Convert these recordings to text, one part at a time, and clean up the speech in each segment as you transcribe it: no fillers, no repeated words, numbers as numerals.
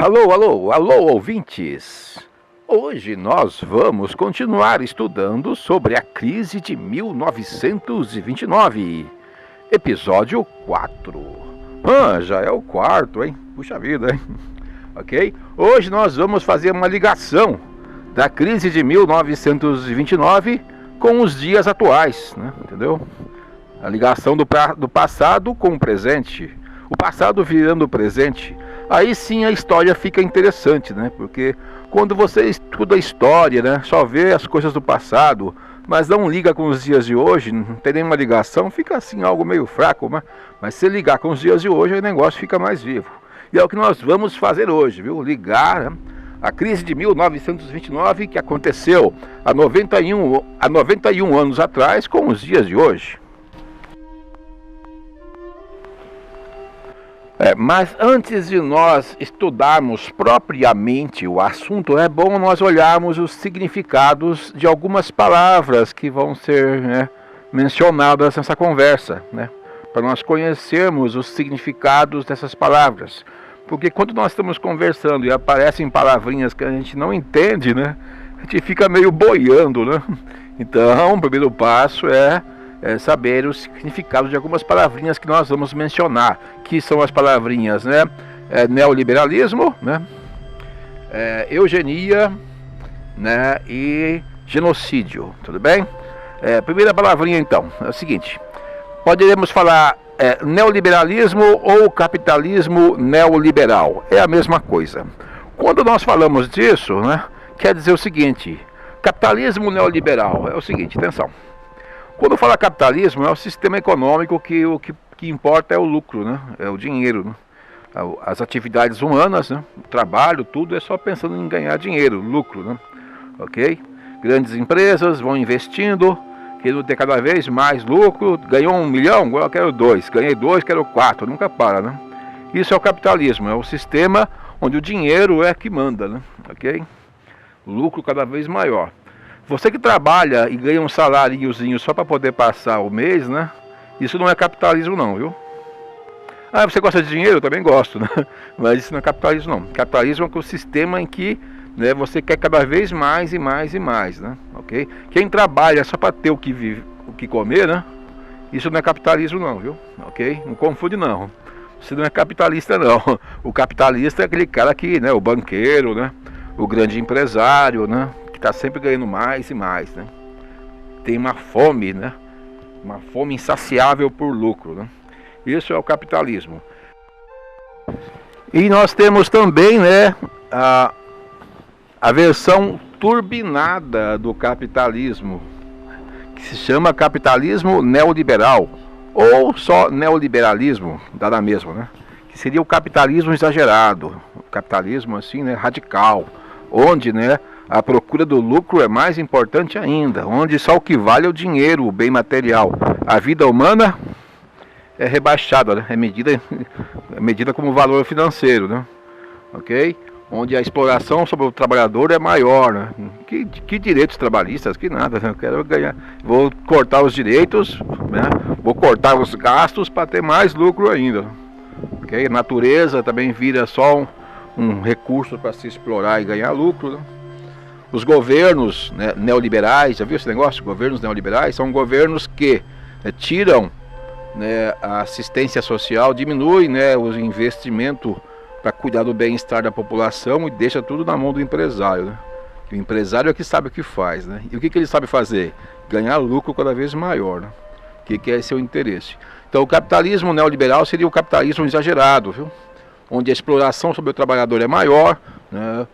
Alô, alô, alô, ouvintes! Hoje nós vamos continuar estudando sobre a crise de 1929, episódio 4. Já é o quarto, hein? Puxa vida, hein? Ok? Hoje nós vamos fazer uma ligação da crise de 1929 com os dias atuais, né? Entendeu? A ligação do passado com o presente, o passado virando o presente. Aí sim a história fica interessante, né? Porque quando você estuda a história, né, só vê as coisas do passado, mas não liga com os dias de hoje, não tem nenhuma ligação, fica assim algo meio fraco, mas se ligar com os dias de hoje, o negócio fica mais vivo. E é o que nós vamos fazer hoje, viu? Ligar, né, a crise de 1929 que aconteceu há 91 anos atrás com os dias de hoje. Mas antes de nós estudarmos propriamente o assunto, é bom nós olharmos os significados de algumas palavras que vão ser, né, mencionadas nessa conversa, né, para nós conhecermos os significados dessas palavras. Porque quando nós estamos conversando e aparecem palavrinhas que a gente não entende, né, a gente fica meio boiando, né? Então, o primeiro passo é saber o significado de algumas palavrinhas que nós vamos mencionar, que são as palavrinhas, né, neoliberalismo, né, eugenia, né, e genocídio, tudo bem? Primeira palavrinha então, é o seguinte, poderemos falar neoliberalismo ou capitalismo neoliberal, é a mesma coisa. Quando nós falamos disso, né, quer dizer o seguinte, capitalismo neoliberal, é o seguinte, atenção. Quando fala capitalismo, é o sistema econômico que o que importa é o lucro, né? É o dinheiro, né? As atividades humanas, né? O trabalho, tudo é só pensando em ganhar dinheiro, lucro, né? Ok? Grandes empresas vão investindo, querendo ter cada vez mais lucro. Ganhou 1 milhão, agora eu quero 2. Ganhei 2, quero 4, nunca para, né? Isso é o capitalismo, é o sistema onde o dinheiro é que manda, né? Ok? O lucro cada vez maior. Você que trabalha e ganha um saláriozinho só para poder passar o mês, né? Isso não é capitalismo não, viu? Você gosta de dinheiro? Eu também gosto, né? Mas isso não é capitalismo não. Capitalismo é o sistema em que, né, você quer cada vez mais e mais e mais, né? Ok? Quem trabalha só para ter o que comer, né? Isso não é capitalismo não, viu? Ok? Não confunde não. Você não é capitalista não. O capitalista é aquele cara que, né? O banqueiro, né? O grande empresário, né? Que está sempre ganhando mais e mais, né? Tem uma fome, né? Uma fome insaciável por lucro, né? Isso é o capitalismo. E nós temos também, né, a versão turbinada do capitalismo, que se chama capitalismo neoliberal, ou só neoliberalismo, dá na mesma, né? Que seria o capitalismo exagerado, o capitalismo assim, né, radical, onde, né, a procura do lucro é mais importante ainda, onde só o que vale é o dinheiro, o bem material. A vida humana é rebaixada, né? é medida como valor financeiro, né? Ok? Onde a exploração sobre o trabalhador é maior, né? Que direitos trabalhistas, que nada, né? Eu quero ganhar, vou cortar os direitos, né? Vou cortar os gastos para ter mais lucro ainda. Ok? A natureza também vira só um recurso para se explorar e ganhar lucro, né? Os governos, né, neoliberais, já viu esse negócio? Governos neoliberais são governos que, né, tiram, né, a assistência social, diminuem, né, os investimentos para cuidar do bem-estar da população e deixa tudo na mão do empresário, né? O empresário é que sabe o que faz, né? E o que ele sabe fazer? Ganhar lucro cada vez maior, né? Que é seu interesse. Então o capitalismo neoliberal seria o capitalismo exagerado, viu? Onde a exploração sobre o trabalhador é maior, né?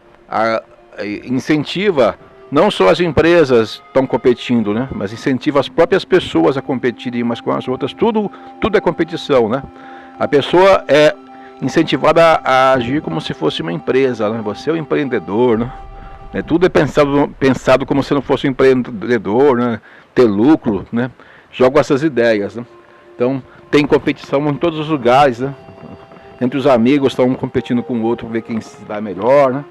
Incentiva, não só as empresas estão competindo, né, mas incentiva as próprias pessoas a competirem umas com as outras, tudo é competição, né? A pessoa é incentivada a agir como se fosse uma empresa, né? Você é o empreendedor, né? Tudo é pensado como se não fosse um empreendedor, né? Ter lucro, né? Jogo essas ideias, né? Então tem competição em todos os lugares, né? Entre os amigos estão um competindo com o outro para ver quem se dá melhor, né?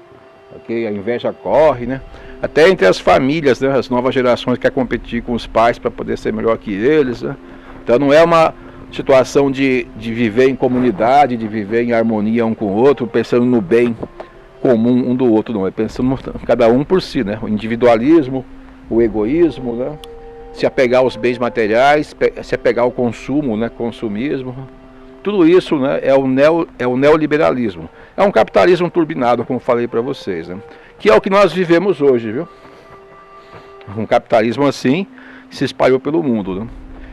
Okay? A inveja corre, né? Até entre as famílias, né? As novas gerações querem competir com os pais para poder ser melhor que eles, né? Então não é uma situação de viver em comunidade, de viver em harmonia um com o outro, pensando no bem comum um do outro, não. É pensando cada um por si, né? O individualismo, o egoísmo, né? Se apegar aos bens materiais, se apegar ao consumo, né? Consumismo. Tudo isso, né, é o neoliberalismo. É um capitalismo turbinado, como falei para vocês, né? Que é o que nós vivemos hoje, viu? Um capitalismo assim se espalhou pelo mundo, né?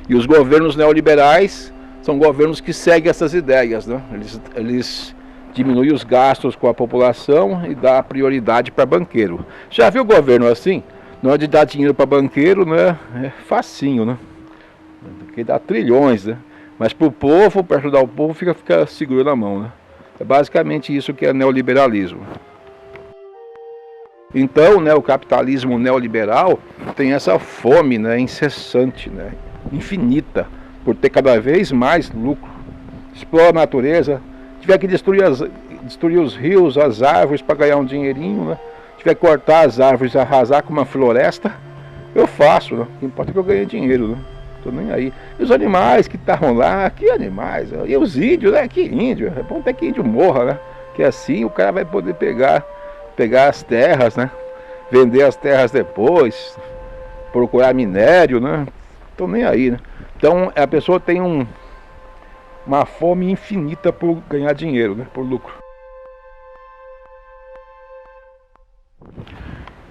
E os governos neoliberais são governos que seguem essas ideias, né? Eles diminuem os gastos com a população e dá prioridade para banqueiro. Já viu o governo assim? Na hora de dar dinheiro para banqueiro, né, é facinho, né? Porque dá trilhões, né? Mas para o povo, para ajudar o povo, fica segurando a mão, né? É basicamente isso que é neoliberalismo. Então, né, o capitalismo neoliberal tem essa fome, né, incessante, né, infinita, por ter cada vez mais lucro. Explora a natureza, tiver que destruir os rios, as árvores para ganhar um dinheirinho, né? Tiver que cortar as árvores e arrasar com uma floresta, eu faço, né? O que importa é que eu ganhe dinheiro, né? Tô nem aí. E os animais que estavam lá, que animais? E os índios, né? Que índio? É bom até que índio morra, né? Que assim o cara vai poder pegar as terras, né? Vender as terras depois, procurar minério, né? Tô nem aí, né? Então a pessoa tem uma fome infinita por ganhar dinheiro, né? Por lucro.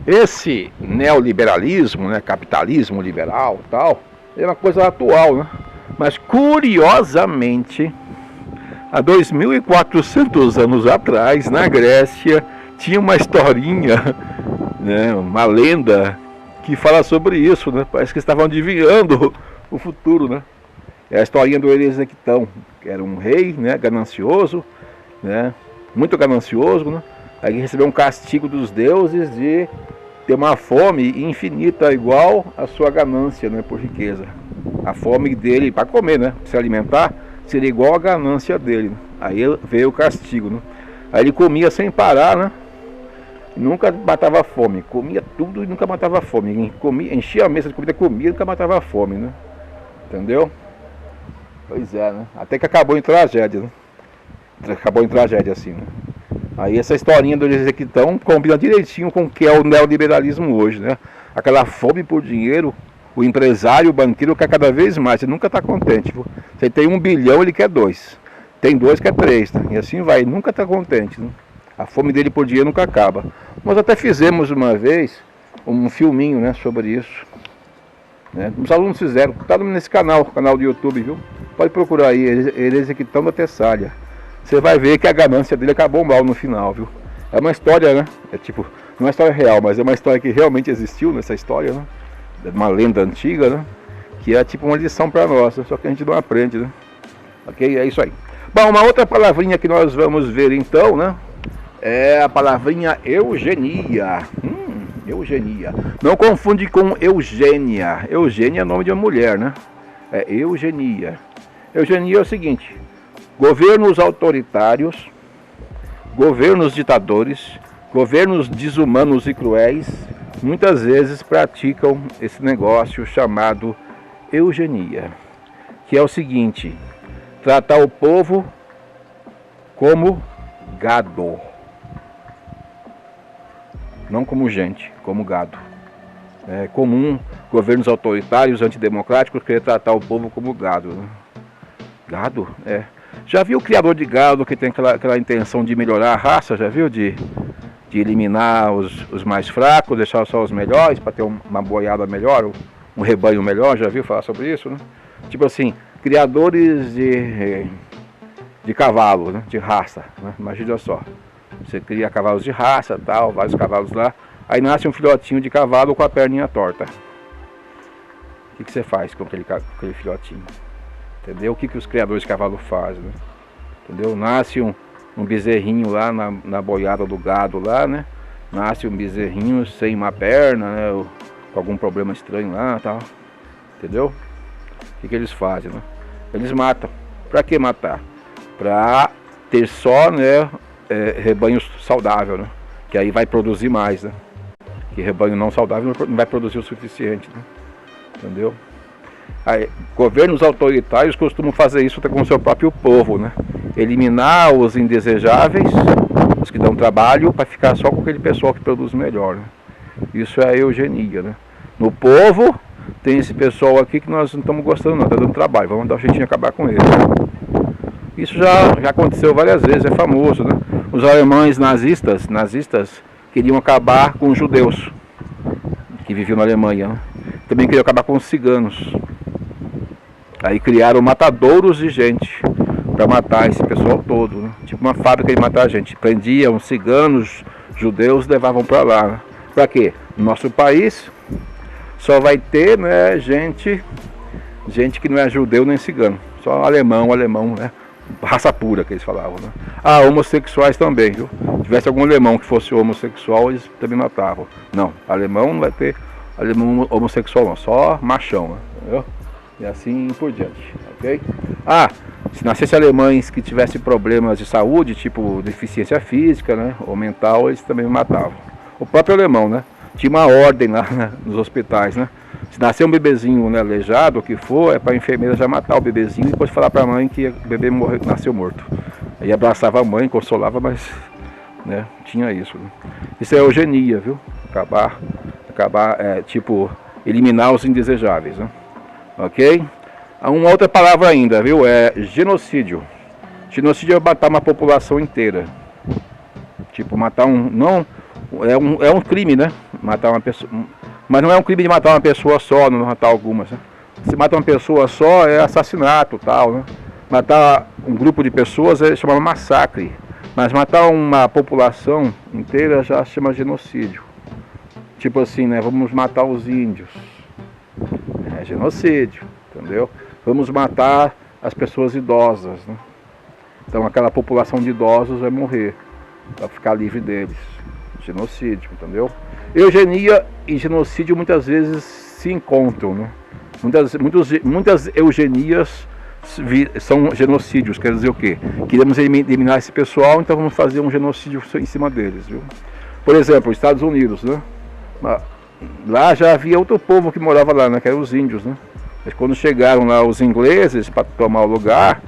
Esse neoliberalismo, né? Capitalismo liberal e tal, é uma coisa atual, né? Mas curiosamente, há 2.400 anos atrás, na Grécia, tinha uma historinha, né? Uma lenda que fala sobre isso, né? Parece que estavam adivinhando o futuro, né? É a historinha do Elisectão, que era um rei, né? Ganancioso, né? Muito ganancioso, né? Aí ele recebeu um castigo dos deuses de ter uma fome infinita igual à sua ganância, né, por riqueza. A fome dele para comer, né, se alimentar, seria igual à ganância dele. Aí veio o castigo, né? Aí ele comia sem parar, né? Nunca matava fome, comia tudo e nunca matava fome. Comia, enchia a mesa de comida, comia e nunca matava fome, né? Entendeu? Pois é, né? Até que acabou em tragédia, né? Acabou em tragédia assim, né? Aí essa historinha do Elisectão combina direitinho com o que é o neoliberalismo hoje, né? Aquela fome por dinheiro, o empresário, o banqueiro quer cada vez mais, ele nunca está contente. Você tem 1 bilhão, ele quer 2. Tem 2, quer 3, tá? E assim vai, nunca está contente, né? A fome dele por dinheiro nunca acaba. Nós até fizemos uma vez um filminho, né, sobre isso, né? Os alunos fizeram, tá nesse canal do YouTube, viu? Pode procurar aí, Elisectão da Tessália. Você vai ver que a ganância dele acabou mal no final, viu? É uma história, né? É tipo, não é uma história real, mas é uma história que realmente existiu nessa história, né? É uma lenda antiga, né? Que é tipo uma lição para nós, só que a gente não aprende, né? Ok? É isso aí. Bom, uma outra palavrinha que nós vamos ver então, né? É a palavrinha eugenia. Eugenia. Não confunde com Eugênia. Eugênia é nome de uma mulher, né? É eugenia. Eugenia é o seguinte: governos autoritários, governos ditadores, governos desumanos e cruéis, muitas vezes praticam esse negócio chamado eugenia, que é o seguinte: tratar o povo como gado, não como gente, como gado. É comum governos autoritários, antidemocráticos, querer tratar o povo como gado, né? Gado? É. Já viu o criador de gado que tem aquela intenção de melhorar a raça? Já viu? De eliminar os mais fracos, deixar só os melhores para ter uma boiada melhor, um rebanho melhor? Já viu falar sobre isso, né? Tipo assim, criadores de cavalo, né? De raça, né? Imagina só, você cria cavalos de raça, tal, vários cavalos lá, aí nasce um filhotinho de cavalo com a perninha torta. O que você faz com aquele filhotinho? Entendeu? O que os criadores de cavalo fazem, né? Entendeu? Nasce um bezerrinho lá na boiada do gado lá, né? Nasce um bezerrinho sem uma perna, né? Ou com algum problema estranho lá, tal. Entendeu? O que eles fazem, né? Eles matam. Pra que matar? Pra ter só, né, rebanho saudável, né? Que aí vai produzir mais, né? Que rebanho não saudável não vai produzir o suficiente, né? Entendeu? Aí, governos autoritários costumam fazer isso com o seu próprio povo, né? Eliminar os indesejáveis, os que dão trabalho, para ficar só com aquele pessoal que produz melhor, né? Isso é a eugenia, né? No povo, tem esse pessoal aqui que nós não estamos gostando não, está dando trabalho, vamos dar um jeitinho de acabar com ele. Isso já aconteceu várias vezes, é famoso, né? Os alemães nazistas queriam acabar com os judeus que viviam na Alemanha, né? Também queriam acabar com os ciganos. Aí criaram matadouros de gente para matar esse pessoal todo, né? Tipo uma fábrica de matar gente. Prendiam ciganos, judeus, levavam para lá, né? Para quê? No nosso país só vai ter, né, gente que não é judeu nem cigano, só alemão, né? Raça pura que eles falavam, né? Ah, homossexuais também, viu? Se tivesse algum alemão que fosse homossexual, eles também matavam. Não, alemão não vai ter alemão homossexual não, só machão, né? Entendeu? E assim por diante, ok? Ah, se nascesse alemães que tivessem problemas de saúde, tipo deficiência física, né, ou mental, eles também matavam. O próprio alemão, né? Tinha uma ordem lá, né, nos hospitais, né? Se nascer um bebezinho, né, aleijado, o que for, é para a enfermeira já matar o bebezinho e depois falar para a mãe que o bebê nasceu morto. Aí abraçava a mãe, consolava, mas, né, tinha isso, né? Isso é eugenia, viu? Acabar, tipo, eliminar os indesejáveis, né? Ok? Uma outra palavra ainda, viu? É genocídio. Genocídio é matar uma população inteira. Tipo, matar é um crime, né? Matar uma pessoa. Mas não é um crime de matar uma pessoa só, não matar algumas, né? Se mata uma pessoa só é assassinato, tal, né? Matar um grupo de pessoas é chamado massacre. Mas matar uma população inteira já se chama genocídio. Tipo assim, né? Vamos matar os índios. É genocídio, entendeu? Vamos matar as pessoas idosas, né? Então aquela população de idosos vai morrer para ficar livre deles. Genocídio, entendeu? Eugenia e genocídio muitas vezes se encontram, né? Muitas eugenias são genocídios, quer dizer o quê? Queremos eliminar esse pessoal, então vamos fazer um genocídio em cima deles, viu? Por exemplo, os Estados Unidos, né? Lá já havia outro povo que morava lá, né? Que eram os índios, né? Mas quando chegaram lá os ingleses para tomar o lugar,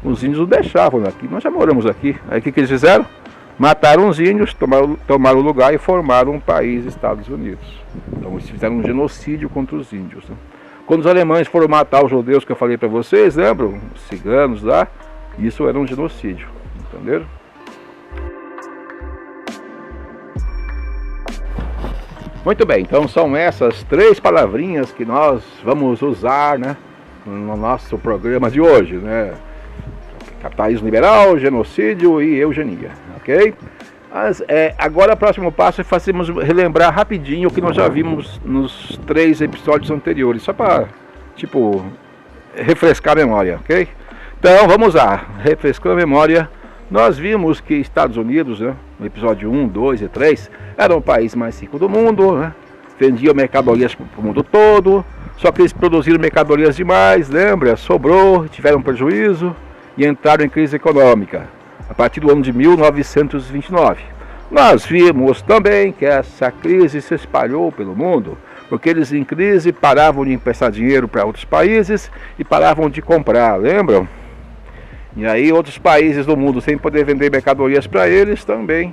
os índios não deixavam aqui. Nós já moramos aqui. Aí o que eles fizeram? Mataram os índios, tomaram o lugar e formaram um país, Estados Unidos. Então eles fizeram um genocídio contra os índios, né? Quando os alemães foram matar os judeus que eu falei para vocês, lembram? Os ciganos lá, isso era um genocídio, entenderam? Muito bem, então são essas 3 palavrinhas que nós vamos usar, né, no nosso programa de hoje, né? Capitalismo liberal, genocídio e eugenia, ok? Mas, agora o próximo passo é fazermos relembrar rapidinho o que nós já vimos nos 3 episódios anteriores, só para, tipo, refrescar a memória, ok? Então vamos lá, refrescando a memória. Nós vimos que Estados Unidos, né, no episódio 1, 2 e 3, era o país mais rico do mundo, né? Vendiam mercadorias para o mundo todo, só que eles produziram mercadorias demais, lembra? Sobrou, tiveram prejuízo e entraram em crise econômica a partir do ano de 1929. Nós vimos também que essa crise se espalhou pelo mundo, porque eles em crise paravam de emprestar dinheiro para outros países e paravam de comprar, lembram? E aí outros países do mundo, sem poder vender mercadorias para eles, também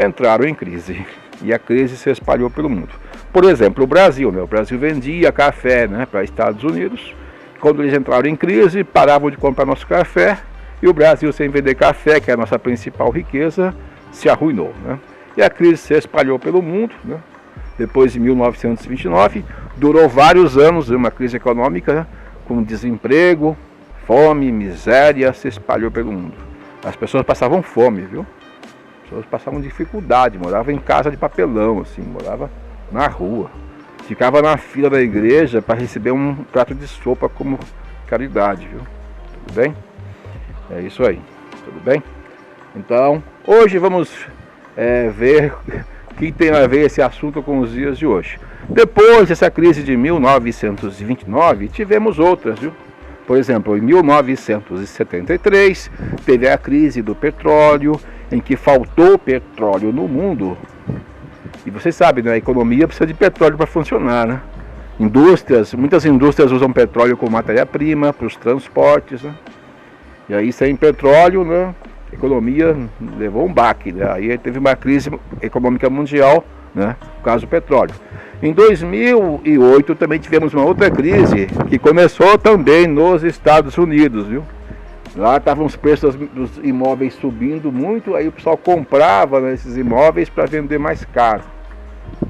entraram em crise. E a crise se espalhou pelo mundo. Por exemplo, o Brasil, né? O Brasil vendia café, né, para Estados Unidos. Quando eles entraram em crise, paravam de comprar nosso café. E o Brasil, sem vender café, que é a nossa principal riqueza, se arruinou, né? E a crise se espalhou pelo mundo, né? Depois de 1929, durou vários anos, uma crise econômica, né, com desemprego, fome, miséria, se espalhou pelo mundo. As pessoas passavam fome, viu? As pessoas passavam dificuldade, moravam em casa de papelão, assim, morava na rua. Ficava na fila da igreja para receber um prato de sopa como caridade, viu? Tudo bem? É isso aí, tudo bem? Então, hoje vamos ver o que tem a ver esse assunto com os dias de hoje. Depois dessa crise de 1929, tivemos outras, viu? Por exemplo, em 1973, teve a crise do petróleo, em que faltou petróleo no mundo. E vocês sabem, né, a economia precisa de petróleo para funcionar, né? Muitas indústrias usam petróleo como matéria-prima para os transportes, né? E aí, sem petróleo, né, a economia levou um baque, né? Aí teve uma crise econômica mundial, né? Por causa do petróleo. Em 2008 também tivemos uma outra crise que começou também nos Estados Unidos, viu? Lá estavam os preços dos imóveis subindo muito, aí o pessoal comprava, né, esses imóveis para vender mais caro.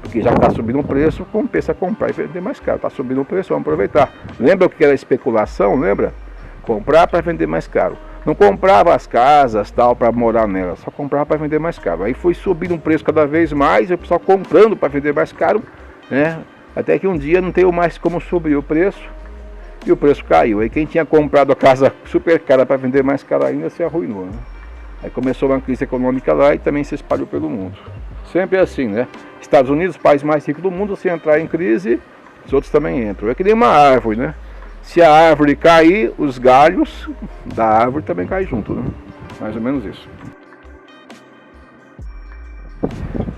Porque já está subindo o preço, compensa comprar e vender mais caro. Está subindo o preço, vamos aproveitar. Lembra o que era especulação? Lembra? Comprar para vender mais caro. Não comprava as casas tal para morar nelas, só comprava para vender mais caro. Aí foi subindo o preço cada vez mais, e o pessoal comprando para vender mais caro, né? Até que um dia não tem mais como subir o preço e o preço caiu. Aí quem tinha comprado a casa super cara para vender mais caro ainda se arruinou, né? Aí começou uma crise econômica lá e também se espalhou pelo mundo. Sempre assim, né? Estados Unidos, país mais rico do mundo, se entrar em crise, os outros também entram. É que nem uma árvore, né? Se a árvore cair, os galhos da árvore também caem junto, né? Mais ou menos isso.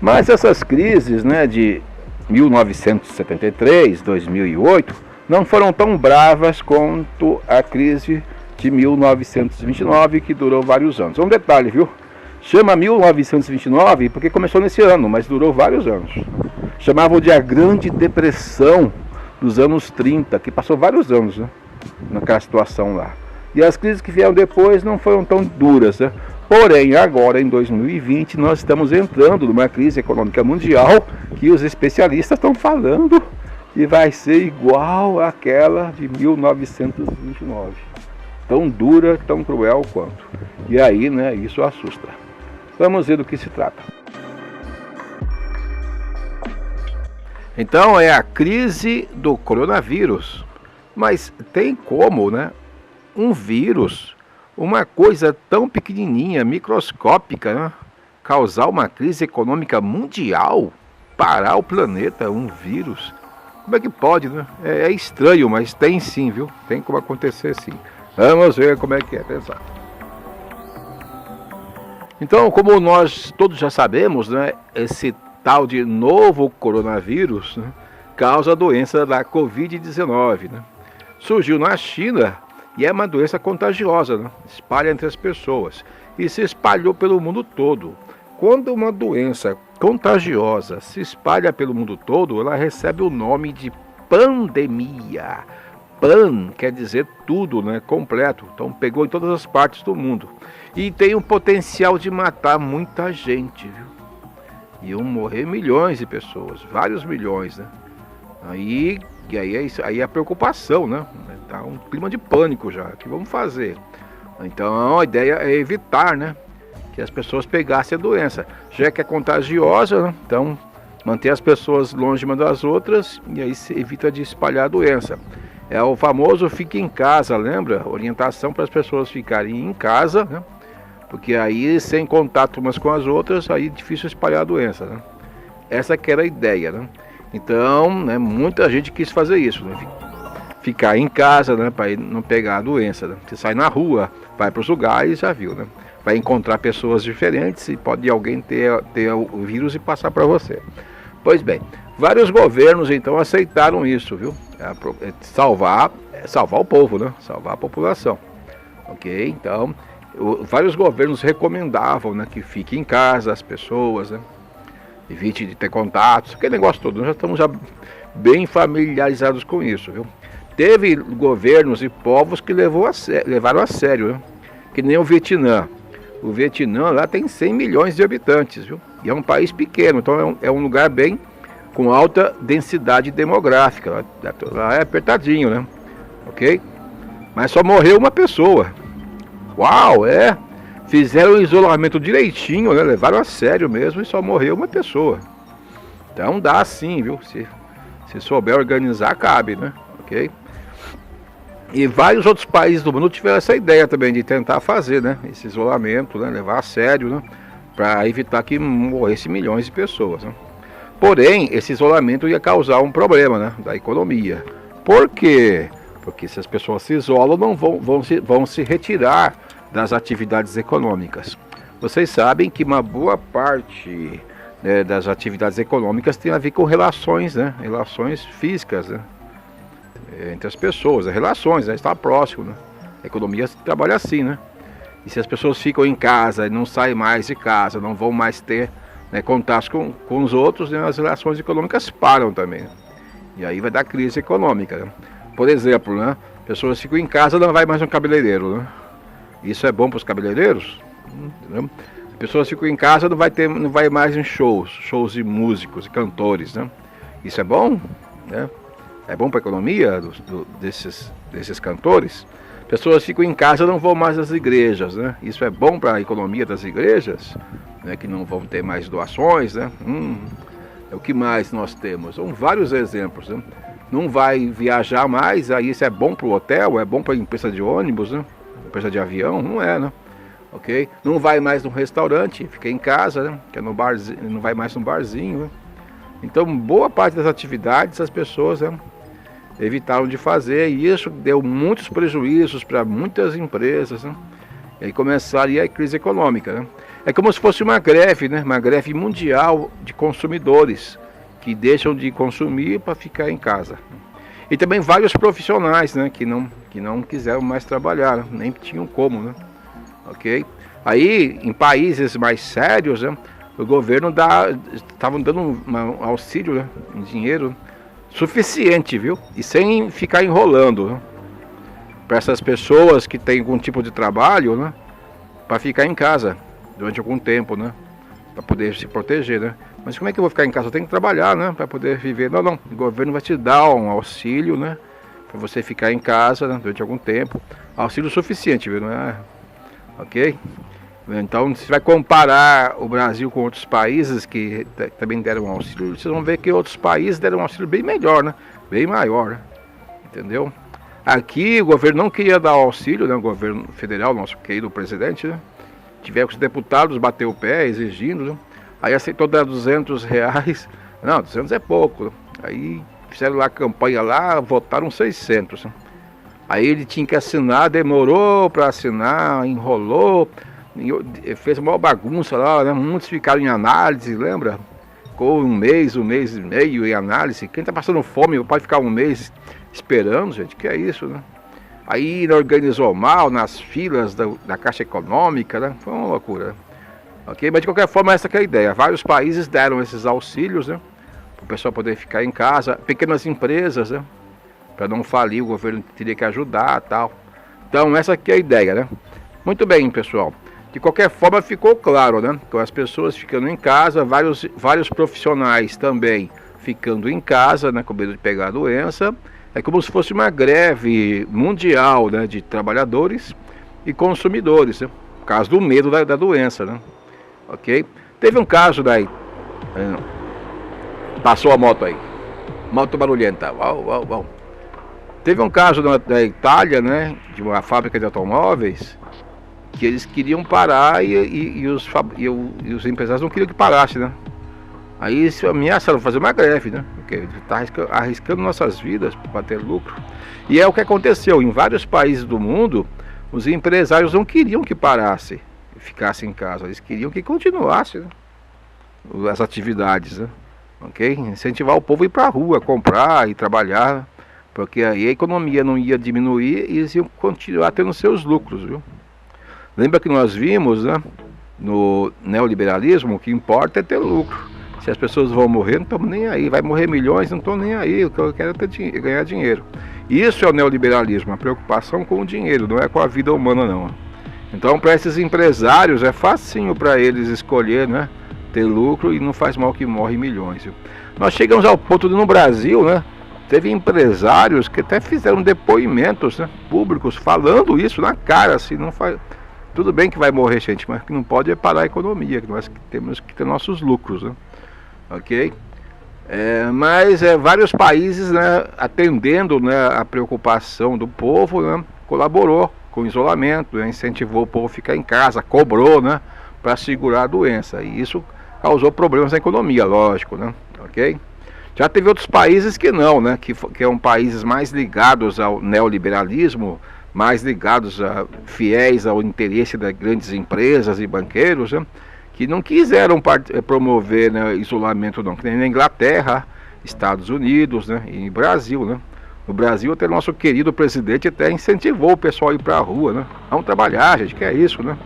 Mas essas crises, né, de 1973, 2008, não foram tão bravas quanto a crise de 1929, que durou vários anos. Um detalhe, viu? Chama 1929 porque começou nesse ano, mas durou vários anos. Chamavam de a Grande Depressão dos anos 30, que passou vários anos, né, naquela situação lá. E as crises que vieram depois não foram tão duras, né? Porém, agora em 2020, nós estamos entrando numa crise econômica mundial que os especialistas estão falando que vai ser igual àquela de 1929. Tão dura, tão cruel quanto. E aí, né, isso assusta. Vamos ver do que se trata. Então é a crise do coronavírus. Mas tem como, né? Um vírus, uma coisa tão pequenininha, microscópica, né, causar uma crise econômica mundial, parar o planeta, um vírus. Como é que pode, né? É estranho, mas tem sim, viu? Tem como acontecer sim. Vamos ver como é que é, pensar. Então, como nós todos já sabemos, né, esse tal de novo coronavírus, né, causa a doença da Covid-19, né? Surgiu na China e é uma doença contagiosa, né? Espalha entre as pessoas e se espalhou pelo mundo todo. Quando uma doença contagiosa se espalha pelo mundo todo, ela recebe o nome de pandemia. Pan quer dizer tudo, né? Completo. Então pegou em todas as partes do mundo. E tem um potencial de matar muita gente, viu? Iam morrer milhões de pessoas, vários milhões, né? Aí é a preocupação, né? Tá um clima de pânico já. O que vamos fazer? Então a ideia é evitar, né, que as pessoas pegassem a doença. Já que é contagiosa, né? Então manter as pessoas longe umas das outras e aí se evita de espalhar a doença. É o famoso fique em casa, lembra? Orientação para as pessoas ficarem em casa, né? Porque aí sem contato umas com as outras, aí é difícil espalhar a doença, né? Essa que era a ideia, né? Então, né, muita gente quis fazer isso, né? Ficar em casa, né, para não pegar a doença, né? Você sai na rua, vai para os lugares, já viu, né? Vai encontrar pessoas diferentes e pode alguém ter o vírus e passar para você. Pois bem, vários governos então aceitaram isso, viu? Salvar o povo, né? Salvar a população. Ok? Então, vários governos recomendavam, né, que fique em casa as pessoas, né? Evite de ter contatos, aquele negócio todo. Nós já estamos bem familiarizados com isso, viu? Teve governos e povos que levaram a sério, né? Que nem o Vietnã. O Vietnã lá tem 100 milhões de habitantes, viu? E é um país pequeno, então é um lugar bem com alta densidade demográfica. Lá é apertadinho, né? Ok? Mas só morreu uma pessoa. Uau, é? Fizeram o isolamento direitinho, né? Levaram a sério mesmo e só morreu uma pessoa. Então dá sim, viu? Se souber organizar, cabe, né? Ok? E vários outros países do mundo tiveram essa ideia também de tentar fazer, né, esse isolamento, né, levar a sério, né, para evitar que morresse milhões de pessoas, né? Porém, esse isolamento ia causar um problema, né, da economia. Por quê? Porque se as pessoas se isolam, não vão se retirar das atividades econômicas. Vocês sabem que uma boa parte, né, das atividades econômicas tem a ver com relações, né, relações físicas, né, entre as pessoas, as relações, né, estar próximo, né? A economia trabalha assim, né? E se as pessoas ficam em casa e não saem mais de casa, não vão mais ter, né, contatos com os outros, né, as relações econômicas param também. Né? E aí vai dar crise econômica. Né? Por exemplo, né, pessoas ficam em casa, não vai mais no cabeleireiro. Né? Isso é bom para os cabeleireiros? Entendeu? Pessoas ficam em casa, não vai mais em shows de músicos e cantores, né? Isso é bom, né? É bom para a economia desses cantores. Pessoas ficam em casa, não vão mais às igrejas, né? Isso é bom para a economia das igrejas, né? Que não vão ter mais doações, né? O que mais nós temos? São vários exemplos, né? Não vai viajar mais, aí isso é bom para o hotel, é bom para a empresa de ônibus, né? Empresa de avião, não é, né? Ok? Não vai mais no restaurante, fica em casa, né? Que é no barzinho, não vai mais no barzinho, né? Então, boa parte das atividades as pessoas, né, evitaram de fazer, e isso deu muitos prejuízos para muitas empresas, né? E aí começaria a crise econômica, né? É como se fosse uma greve, né? Uma greve mundial de consumidores que deixam de consumir para ficar em casa. E também vários profissionais, né, que não quiseram mais trabalhar, né? Nem tinham como, né? Ok? Aí, em países mais sérios, né, o governo estavam dando um auxílio, né, em dinheiro suficiente, viu? E sem ficar enrolando, né, para essas pessoas que têm algum tipo de trabalho, né, para ficar em casa durante algum tempo, né, para poder se proteger, né? Mas como é que eu vou ficar em casa? Eu tenho que trabalhar, né, para poder viver. Não, o governo vai te dar um auxílio, né, para você ficar em casa, né, durante algum tempo. Auxílio suficiente, viu? Não é? Ok? Então, se vai comparar o Brasil com outros países que também deram auxílio, vocês vão ver que outros países deram um auxílio bem melhor, né? Bem maior, né? Entendeu? Aqui o governo não queria dar auxílio, né? O governo federal, nosso querido presidente, né? Tiveram que os deputados bater o pé exigindo, né? Aí aceitou dar R$200. Não, 200 é pouco. Né? Aí fizeram lá a campanha lá, votaram 600. Né? Aí ele tinha que assinar, demorou para assinar, enrolou, fez uma bagunça lá, né? Muitos ficaram em análise, lembra? Ficou um mês e meio em análise. Quem está passando fome pode ficar um mês esperando, gente, que é isso, né? Aí ele organizou mal nas filas da Caixa Econômica, né? Foi uma loucura. Ok? Mas de qualquer forma, essa que é a ideia. Vários países deram esses auxílios, né? Para o pessoal poder ficar em casa. Pequenas empresas, né? Para não falir, o governo teria que ajudar e tal. Então, essa aqui é a ideia, né? Muito bem, pessoal. De qualquer forma, ficou claro, né? Com as pessoas ficando em casa, vários profissionais também ficando em casa, né? Com medo de pegar a doença. É como se fosse uma greve mundial, né? De trabalhadores e consumidores, né? Por causa do medo da doença, né? Ok? Teve um caso daí. Passou a moto aí. Moto barulhenta. Uau. Teve um caso da Itália, né, de uma fábrica de automóveis, que eles queriam parar e os empresários não queriam que parasse, né? Aí eles ameaçaram fazer uma greve, né? Porque está arriscando nossas vidas para ter lucro. E é o que aconteceu. Em vários países do mundo, os empresários não queriam que parasse e ficasse em casa. Eles queriam que continuasse, né, as atividades, né? Ok? Incentivar o povo a ir para a rua, comprar e trabalhar, né? Porque aí a economia não ia diminuir e eles iam continuar tendo seus lucros, viu? Lembra que nós vimos, né, no neoliberalismo, o que importa é ter lucro. Se as pessoas vão morrer, não estamos nem aí. Vai morrer milhões, não estou nem aí. O que eu quero é ganhar dinheiro. Isso é o neoliberalismo, a preocupação com o dinheiro, não é com a vida humana, não. Então, para esses empresários, é facinho para eles escolher, né, ter lucro, e não faz mal que morre milhões, viu? Nós chegamos ao ponto de, no Brasil, né, teve empresários que até fizeram depoimentos, né, públicos falando isso na cara, assim, não faz. Tudo bem que vai morrer gente, mas que não pode é parar a economia, que nós temos que ter nossos lucros, né? Ok? Mas vários países, né, atendendo, né, a preocupação do povo, né, colaborou com o isolamento, né, incentivou o povo a ficar em casa, cobrou, né, para segurar a doença. E isso causou problemas na economia, lógico, né? Ok? Já teve outros países que não, né? Que são países mais ligados ao neoliberalismo, mais ligados fiéis ao interesse das grandes empresas e banqueiros, né? Que não quiseram promover, né, isolamento não, que nem na Inglaterra, Estados Unidos, né, e Brasil, né? No Brasil, até nosso querido presidente até incentivou o pessoal a ir para a rua, né? Vamos trabalhar, gente, que é isso, né?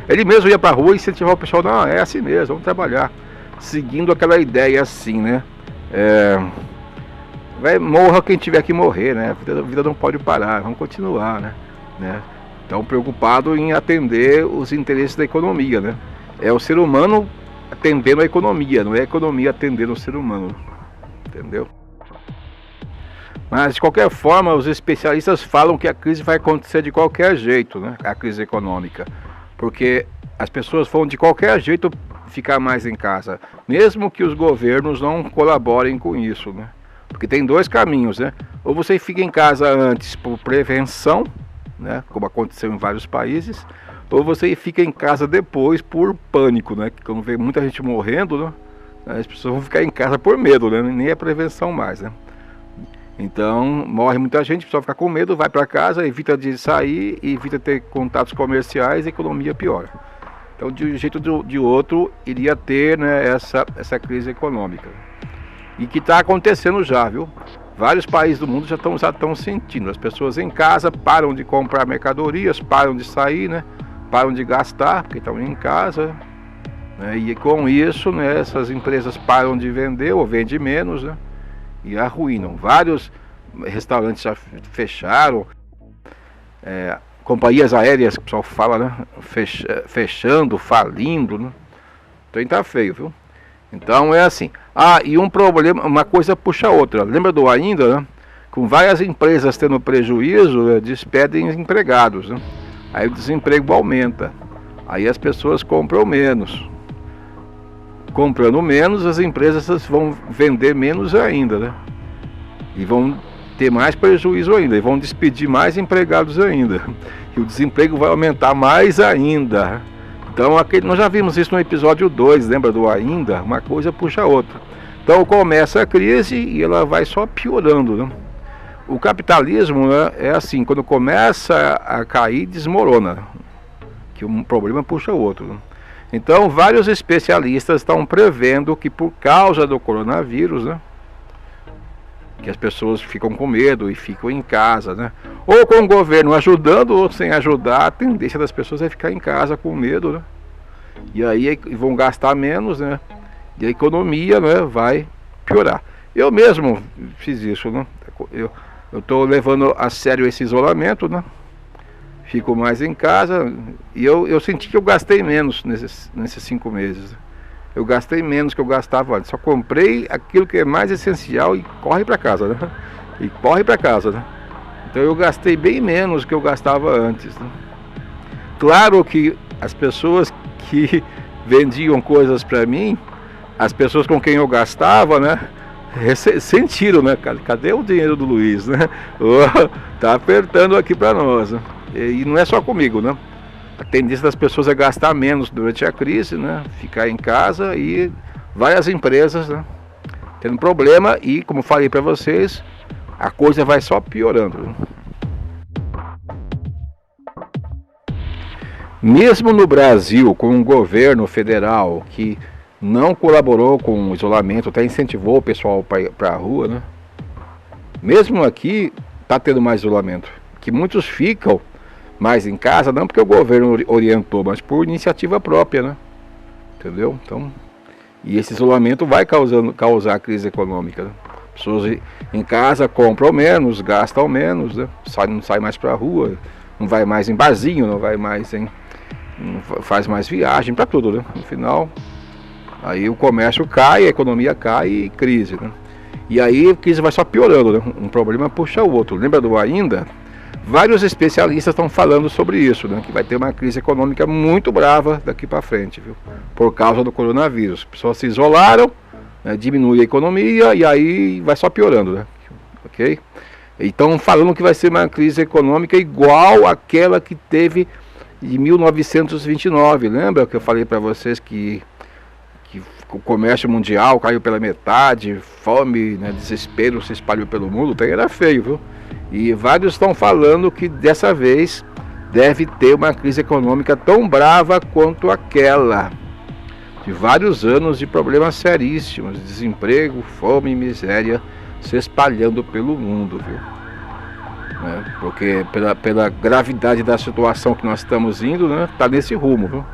Ele mesmo ia para a rua e incentivava o pessoal, não, é assim mesmo, vamos trabalhar. Seguindo aquela ideia assim, né? Morra quem tiver que morrer, né? A vida não pode parar, vamos continuar, né? Estão preocupados em atender os interesses da economia, né? É o ser humano atendendo a economia, não é a economia atendendo o ser humano, entendeu? Mas de qualquer forma, os especialistas falam que a crise vai acontecer de qualquer jeito, né? A crise econômica, porque as pessoas vão de qualquer jeito ficar mais em casa, mesmo que os governos não colaborem com isso, né? Porque tem dois caminhos, né? Ou você fica em casa antes por prevenção, né? Como aconteceu em vários países, ou você fica em casa depois por pânico, né? Quando vê muita gente morrendo, né? As pessoas vão ficar em casa por medo, né? Nem é prevenção mais, né? Então, morre muita gente, o pessoal fica com medo, vai para casa, evita de sair, evita ter contatos comerciais, a economia piora. Então, de um jeito ou de outro, iria ter, né, essa crise econômica. E que está acontecendo já, viu? Vários países do mundo já estão sentindo. As pessoas em casa param de comprar mercadorias, param de sair, né? Param de gastar, porque estão em casa. Né? E com isso, né, essas empresas param de vender ou vendem menos, né? E arruinam. Vários restaurantes já fecharam, companhias aéreas, que o pessoal fala, né? Fechando, falindo, né? Então tá feio, viu? Então é assim. E um problema, uma coisa puxa a outra. Lembra do ainda, né? Com várias empresas tendo prejuízo, despedem empregados, né? Aí o desemprego aumenta. Aí as pessoas compram menos. Comprando menos, as empresas vão vender menos ainda, né? E vão ter mais prejuízo ainda, e vão despedir mais empregados ainda. E o desemprego vai aumentar mais ainda. Então, nós já vimos isso no episódio 2, lembra do ainda? Uma coisa puxa a outra. Então começa a crise e ela vai só piorando, né? O capitalismo, né, é assim, quando começa a cair, desmorona. Que um problema puxa o outro, né? Então, vários especialistas estão prevendo que por causa do coronavírus, né, que as pessoas ficam com medo e ficam em casa, né, ou com o governo ajudando ou sem ajudar, a tendência das pessoas é ficar em casa com medo, né, e aí vão gastar menos, né, e a economia, né, vai piorar. Eu mesmo fiz isso, né, eu estou levando a sério esse isolamento, né. Fico mais em casa e eu senti que eu gastei menos nesses 5 meses. Eu gastei menos que eu gastava antes. Só comprei aquilo que é mais essencial e corre para casa, né? E corre para casa, né? Então eu gastei bem menos que eu gastava antes, né? Claro que as pessoas que vendiam coisas para mim, as pessoas com quem eu gastava, né? Sentiram, né? Cadê o dinheiro do Luiz, né? Tá apertando aqui para nós, né? E não é só comigo, né? A tendência das pessoas é gastar menos durante a crise, né? Ficar em casa e várias empresas, né, tendo problema e, como falei para vocês, a coisa vai só piorando, né? Mesmo no Brasil, com um governo federal que não colaborou com o isolamento, até incentivou o pessoal para a rua, né? Mesmo aqui está tendo mais isolamento, que muitos ficam mais em casa, não porque o governo orientou, mas por iniciativa própria, né? Entendeu? Então, e esse isolamento vai causar crise econômica, né? Pessoas em casa compram menos, gastam menos, né? Não sai mais para a rua, não vai mais em barzinho, não vai mais não faz mais viagem, para tudo, né? No final, aí o comércio cai, a economia cai e crise, né? E aí a crise vai só piorando, né? Um problema puxa o outro. Lembra do ainda? Vários especialistas estão falando sobre isso, né? Que vai ter uma crise econômica muito brava daqui para frente, viu? Por causa do coronavírus. As pessoas se isolaram, né? Diminui a economia e aí vai só piorando, né? Ok? Então falando que vai ser uma crise econômica igual àquela que teve em 1929. Lembra que eu falei para vocês que o comércio mundial caiu pela metade, fome, né, desespero se espalhou pelo mundo? Então era feio, viu? E vários estão falando que dessa vez deve ter uma crise econômica tão brava quanto aquela, de vários anos de problemas seríssimos, desemprego, fome e miséria se espalhando pelo mundo, viu? né? Porque pela gravidade da situação que nós estamos indo, né, tá nesse rumo, viu?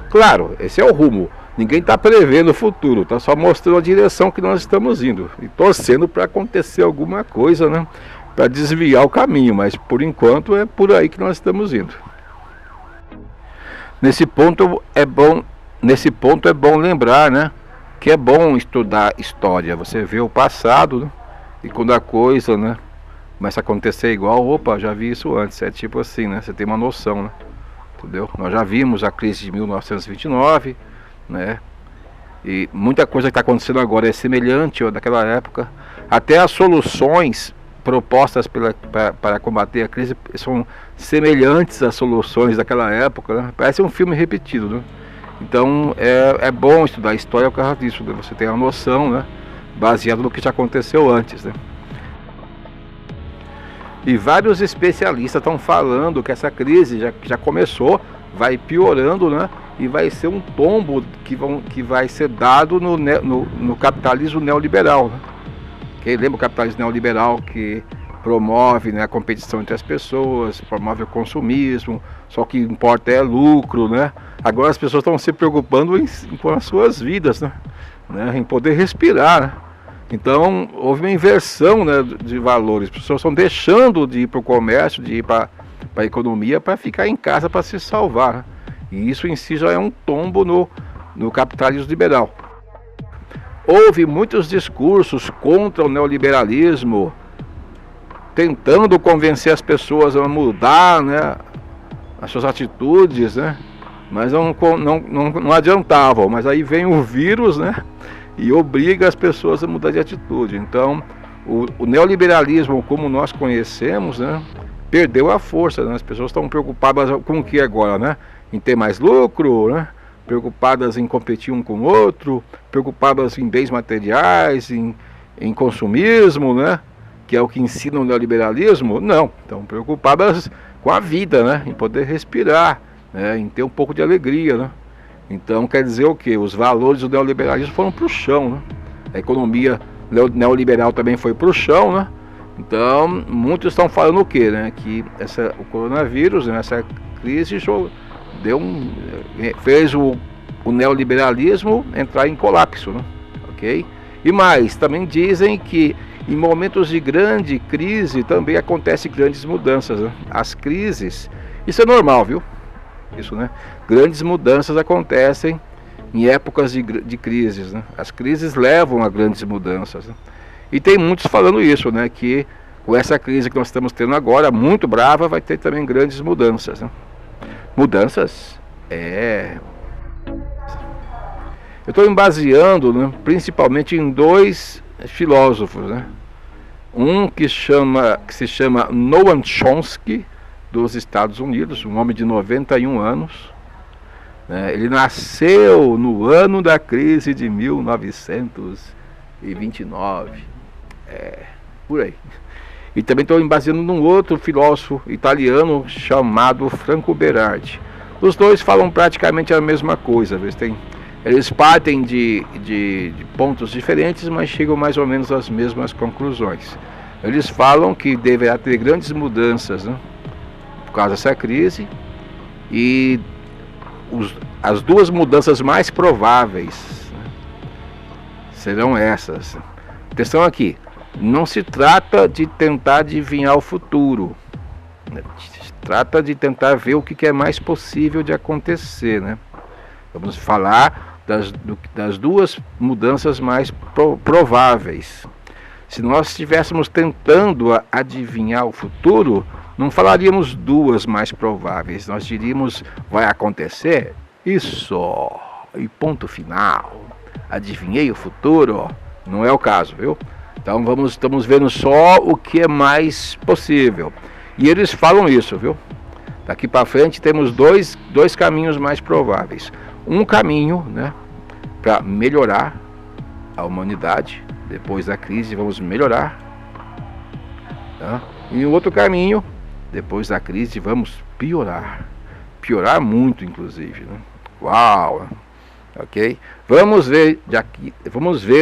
Claro, esse é o rumo. Ninguém está prevendo o futuro, está só mostrando a direção que nós estamos indo e torcendo para acontecer alguma coisa, né, para desviar o caminho, mas por enquanto é por aí que nós estamos indo. Nesse ponto é bom lembrar, né, que é bom estudar história. Você vê o passado, né, e quando a coisa, né, começa a acontecer igual, opa, já vi isso antes. É tipo assim, né, você tem uma noção, né, entendeu? Nós já vimos a crise de 1929, né, e muita coisa que está acontecendo agora é semelhante ao daquela época. Até as soluções propostas para combater a crise são semelhantes às soluções daquela época, né? Parece um filme repetido, né? Então é bom estudar história por causa disso, né? Você tem a noção, né, baseado no que já aconteceu antes, né? E vários especialistas estão falando que essa crise já começou, vai piorando, né? E vai ser um tombo que vai ser dado no capitalismo neoliberal, né? Quem lembra o capitalismo neoliberal que promove, né, a competição entre as pessoas, promove o consumismo, só que importa é lucro, né? Agora as pessoas estão se preocupando com as suas vidas, né? Em poder respirar, né? Então houve uma inversão, né, de valores. As pessoas estão deixando de ir para o comércio, de ir para a economia, para ficar em casa para se salvar, né? E isso em si já é um tombo no capitalismo liberal. Houve muitos discursos contra o neoliberalismo, tentando convencer as pessoas a mudar, né, as suas atitudes, né? Mas não adiantavam. Mas aí vem o vírus, né, e obriga as pessoas a mudar de atitude. Então o neoliberalismo como nós conhecemos, né, perdeu a força, né? As pessoas estão preocupadas com o que agora, né? Em ter mais lucro, né? Preocupadas em competir um com o outro, preocupadas em bens materiais, em consumismo, né, que é o que ensina o neoliberalismo. Não, estão preocupadas com a vida, né, em poder respirar, né, em ter um pouco de alegria, né. Então quer dizer o que? Os valores do neoliberalismo foram para o chão, né? A economia neoliberal também foi para o chão, né? Então muitos estão falando o que, né? Que o coronavírus, né, essa crise fez o neoliberalismo entrar em colapso, né? Ok? E mais, também dizem que em momentos de grande crise também acontecem grandes mudanças, né? As crises, isso é normal, viu? Isso, né? Grandes mudanças acontecem em épocas de crises, né? As crises levam a grandes mudanças, né? E tem muitos falando isso, né? Que com essa crise que nós estamos tendo agora, muito brava, vai ter também grandes mudanças, né? Mudanças? Eu estou me baseando, né, principalmente em dois filósofos, né? Um que se chama Noam Chomsky, dos Estados Unidos, um homem de 91 anos. Né? Ele nasceu no ano da crise de 1929. Por aí. E também estou me baseando num outro filósofo italiano chamado Franco Berardi. Os dois falam praticamente a mesma coisa. Eles partem de pontos diferentes, mas chegam mais ou menos às mesmas conclusões. Eles falam que deverá ter grandes mudanças, né, por causa dessa crise, e as duas mudanças mais prováveis, né, serão essas. Atenção aqui. Não se trata de tentar adivinhar o futuro, né? Se trata de tentar ver o que é mais possível de acontecer, né? Vamos falar das duas mudanças mais prováveis. Se nós estivéssemos tentando adivinhar o futuro, não falaríamos duas mais prováveis, nós diríamos, vai acontecer isso, e ponto final. Adivinhei o futuro? Não é o caso, viu? Então estamos vendo só o que é mais possível. E eles falam isso, viu? Daqui para frente temos dois caminhos mais prováveis. Um caminho, né, para melhorar a humanidade. Depois da crise vamos melhorar. Tá? E o outro caminho, depois da crise vamos piorar. Piorar muito, inclusive, né? Uau! Ok? Vamos ver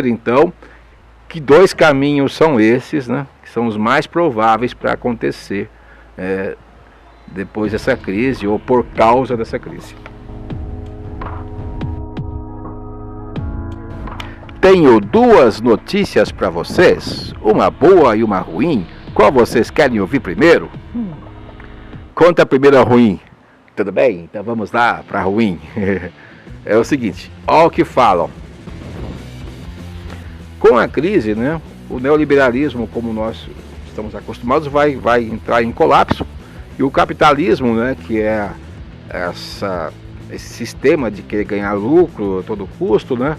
então que dois caminhos são esses, né, que são os mais prováveis para acontecer depois dessa crise ou por causa dessa crise. Tenho duas notícias para vocês, uma boa e uma ruim. Qual vocês querem ouvir primeiro? Conta a primeira ruim. Tudo bem? Então vamos lá para a ruim. É o seguinte, olha o que falam. Com a crise, né, o neoliberalismo, como nós estamos acostumados, vai entrar em colapso. E o capitalismo, né, que é esse sistema de querer ganhar lucro a todo custo, né,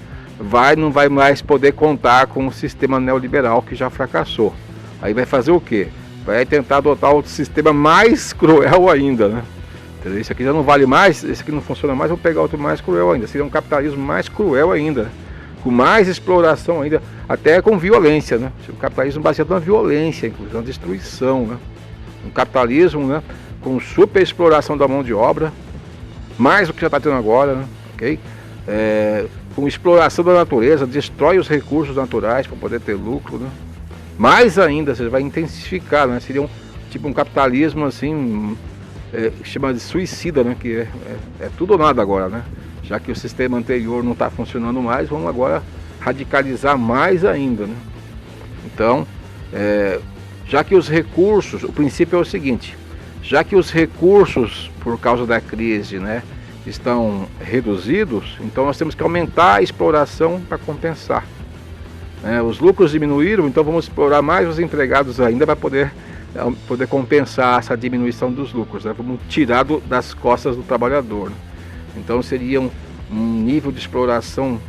não vai mais poder contar com o sistema neoliberal que já fracassou. Aí vai fazer o quê? Vai tentar adotar outro sistema mais cruel ainda, né? Entendeu? Isso aqui já não vale mais, esse aqui não funciona mais, vou pegar outro mais cruel ainda. Seria um capitalismo mais cruel ainda, com mais exploração ainda, até com violência, né? Um capitalismo baseado na violência, inclusive na destruição, né? Um capitalismo, né, com super exploração da mão de obra, mais do que já está tendo agora, né? Ok? Com exploração da natureza, destrói os recursos naturais para poder ter lucro, né? Mais ainda, você vai intensificar, né? Seria um capitalismo assim, chama de suicida, né? Que é tudo ou nada agora, né? Já que o sistema anterior não está funcionando mais, vamos agora radicalizar mais ainda, né? Então, já que os recursos, o princípio é o seguinte, já que os recursos, por causa da crise, né, estão reduzidos, então nós temos que aumentar a exploração para compensar. Os lucros diminuíram, então vamos explorar mais os empregados ainda para poder compensar essa diminuição dos lucros, né? Vamos tirar das costas do trabalhador, né? Então seria um nível de exploração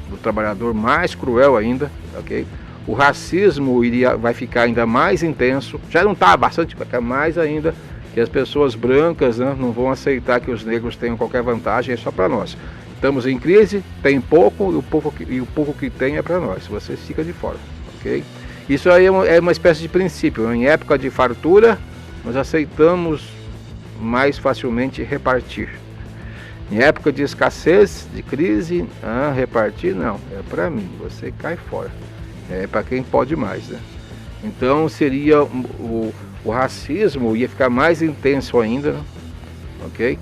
do trabalhador mais cruel ainda, ok? O racismo vai ficar ainda mais intenso, já não está bastante, vai ficar mais ainda, que as pessoas brancas, né, não vão aceitar que os negros tenham qualquer vantagem, é só para nós. Estamos em crise, tem pouco, e o pouco que tem é para nós, você fica de fora, ok? Isso aí é uma espécie de princípio, em época de fartura, nós aceitamos mais facilmente repartir. Em época de escassez, de crise, repartir não, é para mim, você cai fora. É para quem pode mais, né? Então seria o racismo ia ficar mais intenso ainda, né? Ok?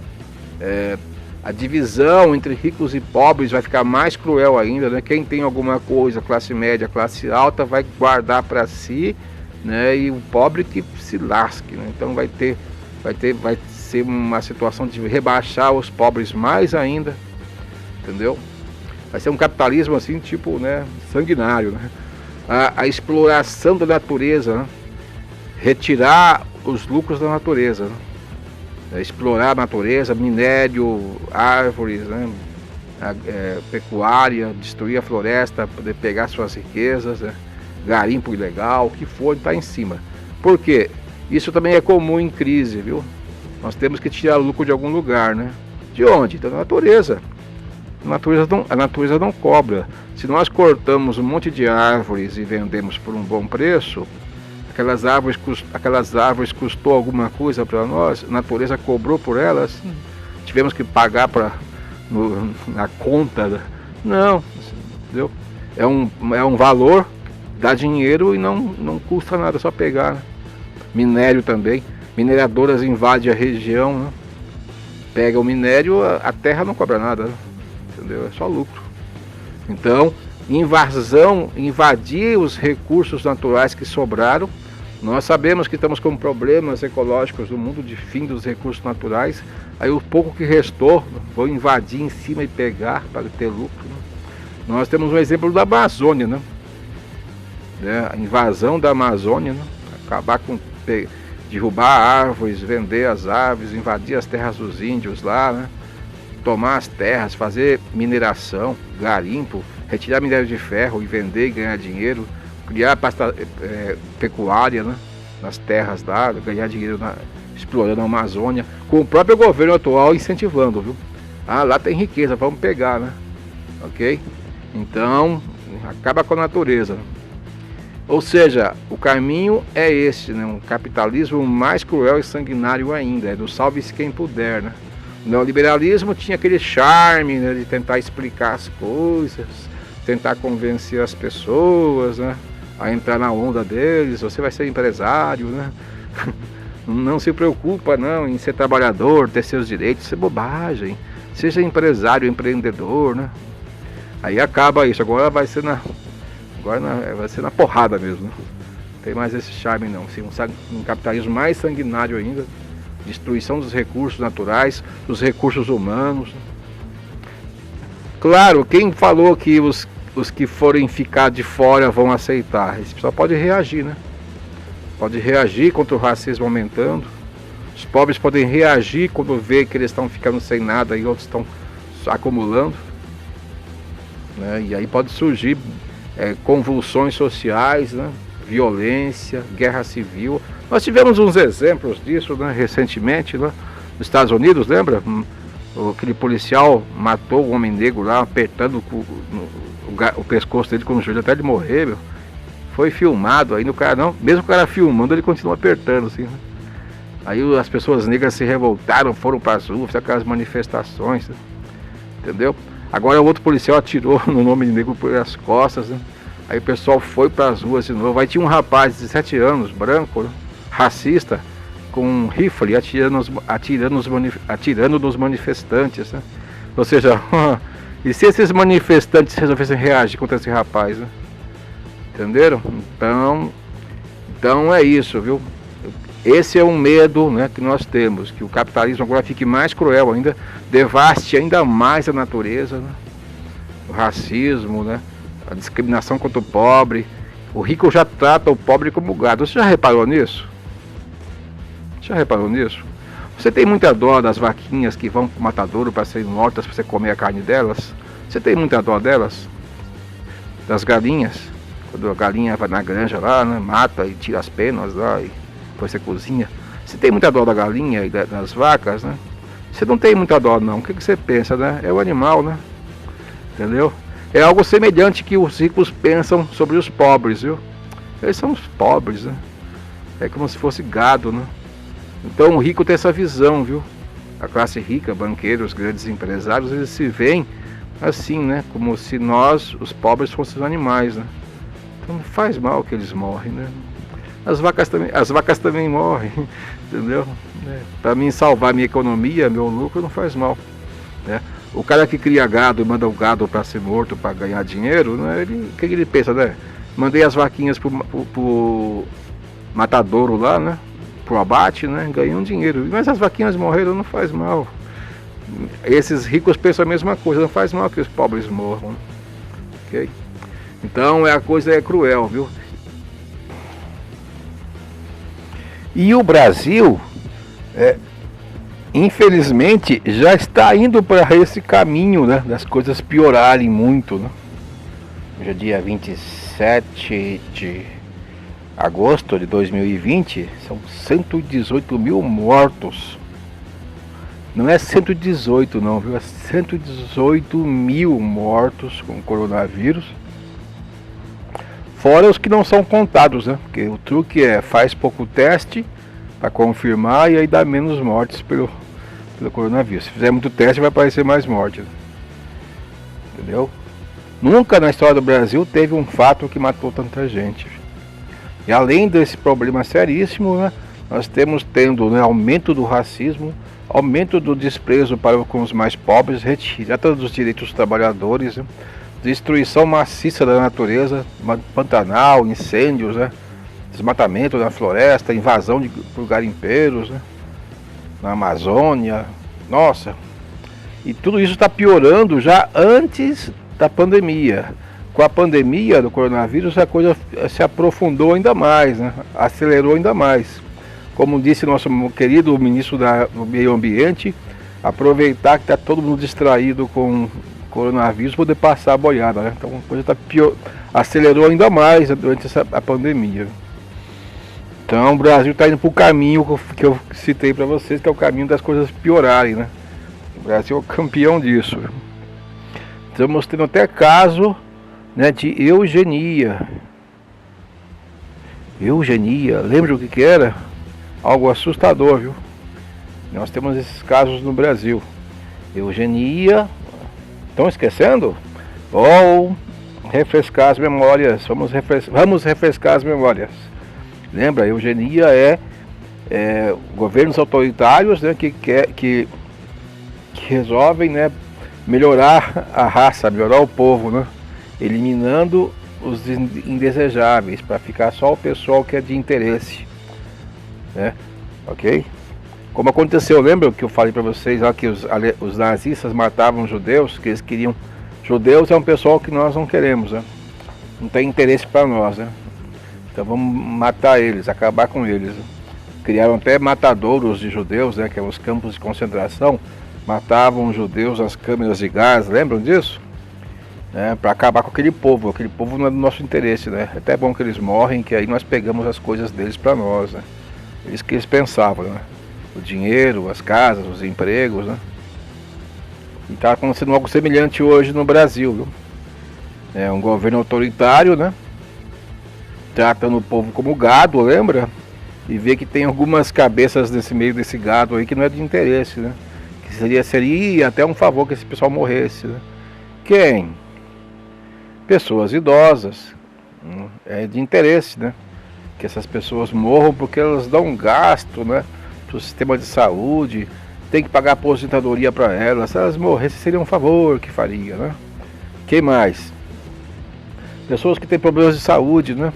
A divisão entre ricos e pobres vai ficar mais cruel ainda, né? Quem tem alguma coisa, classe média, classe alta, vai guardar para si, né? E o pobre que se lasque, né? Então vai ser uma situação de rebaixar os pobres mais ainda, entendeu? Vai ser um capitalismo assim, tipo, né, sanguinário, né? A exploração da natureza, né? Retirar os lucros da natureza, né? Explorar a natureza, minério, árvores, né? Pecuária, destruir a floresta, poder pegar suas riquezas, né? Garimpo ilegal, o que for, está em cima. Por quê? Isso também é comum em crise, viu? Nós temos que tirar lucro de algum lugar, né? De onde? Da natureza. A natureza não cobra. Se nós cortamos um monte de árvores e vendemos por um bom preço, aquelas árvores custou alguma coisa para nós, a natureza cobrou por elas, tivemos que pagar na conta. Não, entendeu? É um valor, dá dinheiro e não custa nada, só pegar, né? Minério também, mineradoras invadem a região, né? Pega o minério, a terra não cobra nada, né? Entendeu? É só lucro. Então, invadir os recursos naturais que sobraram. Nós sabemos que estamos com problemas ecológicos no mundo de fim dos recursos naturais. Aí o pouco que restou, vão invadir em cima e pegar para ter lucro, né? Nós temos um exemplo da Amazônia, né? A invasão da Amazônia, né? Acabar com derrubar árvores, vender as árvores, invadir as terras dos índios lá, né? Tomar as terras, fazer mineração, garimpo, retirar minério de ferro e vender e ganhar dinheiro, criar pecuária, né, nas terras lá, ganhar dinheiro explorando a Amazônia, com o próprio governo atual incentivando, viu? Lá tem riqueza, vamos pegar, né? Ok? Então, acaba com a natureza. Ou seja, o caminho é esse, né? Um capitalismo mais cruel e sanguinário ainda, é do salve-se quem puder, né? O neoliberalismo tinha aquele charme, né, de tentar explicar as coisas, tentar convencer as pessoas, né, a entrar na onda deles, você vai ser empresário, né? Não se preocupa não em ser trabalhador, ter seus direitos, isso é bobagem. Seja empresário, empreendedor, né? Aí acaba isso, agora vai ser na porrada mesmo, né? Não tem mais esse charme não, assim, um capitalismo mais sanguinário ainda, destruição dos recursos naturais, dos recursos humanos. Claro, quem falou que os que forem ficar de fora vão aceitar? Esse pessoal pode reagir, né? Pode reagir contra o racismo aumentando. Os pobres podem reagir quando vê que eles estão ficando sem nada e outros estão acumulando, né? E aí pode surgir convulsões sociais, né? Violência, guerra civil. Nós tivemos uns exemplos disso, né? Recentemente, né? Nos Estados Unidos, lembra? Aquele policial matou o homem negro lá, apertando o pescoço dele com o joelho até ele morrer, meu. Foi filmado, aí no cara não, mesmo o cara filmando, ele continua apertando, assim, né? Aí as pessoas negras se revoltaram, foram para as ruas, fizeram aquelas manifestações, né? Entendeu? Agora o outro policial atirou no nome negro pelas costas, né? Aí o pessoal foi para as ruas de novo. Aí tinha um rapaz de 17 anos, branco, né? Racista, com um rifle atirando nos manifestantes, né? Ou seja, e se esses manifestantes resolvessem reagir contra esse rapaz, né? Entenderam? Então é isso, viu? Esse é um medo, né, que nós temos, que o capitalismo agora fique mais cruel ainda, devaste ainda mais a natureza, né? O racismo, né? A discriminação contra o pobre. O rico já trata o pobre como gado. Você já reparou nisso? Já reparou nisso? Você tem muita dó das vaquinhas que vão para o matadouro para serem mortas, para você comer a carne delas? Você tem muita dó delas? Das galinhas? Quando a galinha vai na granja lá, né, mata e tira as penas lá e depois você cozinha. Você tem muita dó da galinha e das vacas, né? Você não tem muita dó não. O que você pensa, né? É o animal, né? Entendeu? É algo semelhante que os ricos pensam sobre os pobres, viu? Eles são os pobres, né? É como se fosse gado, né? Então o rico tem essa visão, viu? A classe rica, banqueiros, grandes empresários, eles se veem assim, né? Como se nós, os pobres, fôssemos animais, né? Então não faz mal que eles morrem, né? As vacas também morrem, entendeu? Para mim salvar minha economia, meu lucro, não faz mal, né? O cara que cria gado e manda o gado para ser morto, para ganhar dinheiro, né? O que ele pensa, né? Mandei as vaquinhas pro matadouro lá, né? Pro abate, né? Ganhei um dinheiro. Mas as vaquinhas morreram, não faz mal. Esses ricos pensam a mesma coisa, não faz mal que os pobres morram, ok? Então a coisa é cruel, viu? E o Brasil, infelizmente, já está indo para esse caminho, né? Das coisas piorarem muito, né? Hoje é dia 27 de agosto de 2020, são 118 mil mortos. Não é 118 não, viu? É 118 mil mortos com coronavírus. Fora os que não são contados, né? Porque o truque faz pouco teste para confirmar e aí dá menos mortes pelo coronavírus. Se fizer muito teste vai aparecer mais mortes. Entendeu? Nunca na história do Brasil teve um fato que matou tanta gente. E além desse problema seríssimo, né, nós tendo, né, aumento do racismo, aumento do desprezo com os mais pobres, retirada dos direitos dos trabalhadores, né, destruição maciça da natureza, Pantanal, incêndios, né, desmatamento na floresta, invasão por garimpeiros, né, na Amazônia. Nossa! E tudo isso está piorando já antes da pandemia. Com a pandemia do coronavírus, a coisa se aprofundou ainda mais, né? Acelerou ainda mais. Como disse nosso querido ministro do Meio Ambiente, aproveitar que está todo mundo distraído com o coronavírus, poder passar a boiada, né? Então a coisa acelerou ainda mais durante a pandemia. Então o Brasil está indo para o caminho que eu citei para vocês, que é o caminho das coisas piorarem, né? O Brasil é o campeão disso. Estamos tendo até caso, né, de eugenia. Eugenia, lembra o que era? Algo assustador, viu? Nós temos esses casos no Brasil. Eugenia. Estão esquecendo? Ou refrescar as memórias. Vamos refrescar as memórias. Lembra? Eugenia é governos autoritários, né, que resolvem, né, melhorar a raça, melhorar o povo, né, eliminando os indesejáveis para ficar só o pessoal que é de interesse, né, ok? Como aconteceu, lembra que eu falei para vocês lá que os nazistas matavam judeus, que eles queriam... Judeus é um pessoal que nós não queremos, né? Não tem interesse para nós, né? Então vamos matar eles, acabar com eles, né? Criaram até matadouros de judeus, né? Que eram os campos de concentração. Matavam os judeus nas câmeras de gás, lembram disso? Para acabar com aquele povo não é do nosso interesse, né? É até bom que eles morrem, que aí nós pegamos as coisas deles para nós, né? Isso que eles pensavam, né? O dinheiro, as casas, os empregos, né? E está acontecendo algo semelhante hoje no Brasil, viu? É um governo autoritário, né? Tratando o povo como gado, lembra? E vê que tem algumas cabeças nesse meio desse gado aí que não é de interesse, né? Que seria até um favor que esse pessoal morresse, né? Quem? Pessoas idosas. É de interesse, né? Que essas pessoas morram porque elas dão um gasto, né? Para o sistema de saúde, tem que pagar aposentadoria para elas. Se elas morressem seria um favor que faria, né? Quem mais? Pessoas que têm problemas de saúde, né?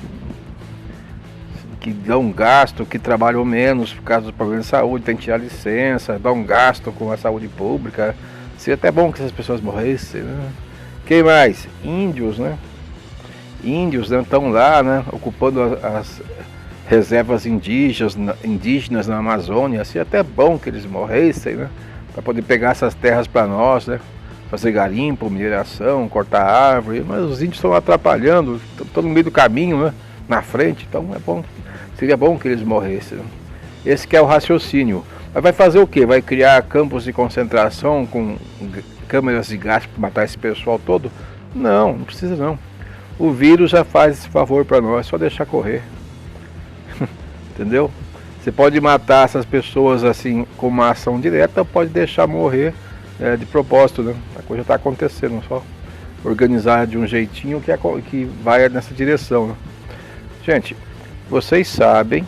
Que dão gasto, que trabalham menos por causa dos problemas de saúde, tem que tirar licença, dão gasto com a saúde pública. Seria até bom que essas pessoas morressem, né? Quem mais? Índios, né? Índios, né, estão lá, né, ocupando as reservas indígenas na Amazônia. Seria até bom que eles morressem, né? Para poder pegar essas terras para nós, né? Fazer garimpo, mineração, cortar árvore. Mas os índios estão atrapalhando, estão no meio do caminho, né? Na frente, então é bom. Seria bom que eles morressem, né? Esse que é o raciocínio. Mas vai fazer o quê? Vai criar campos de concentração com câmeras de gás para matar esse pessoal todo? Não, não precisa não. O vírus já faz esse favor para nós, só deixar correr. Entendeu? Você pode matar essas pessoas assim com uma ação direta, ou pode deixar morrer de propósito, né? A coisa está acontecendo, só organizar de um jeitinho que vai nessa direção, né? Gente, vocês sabem,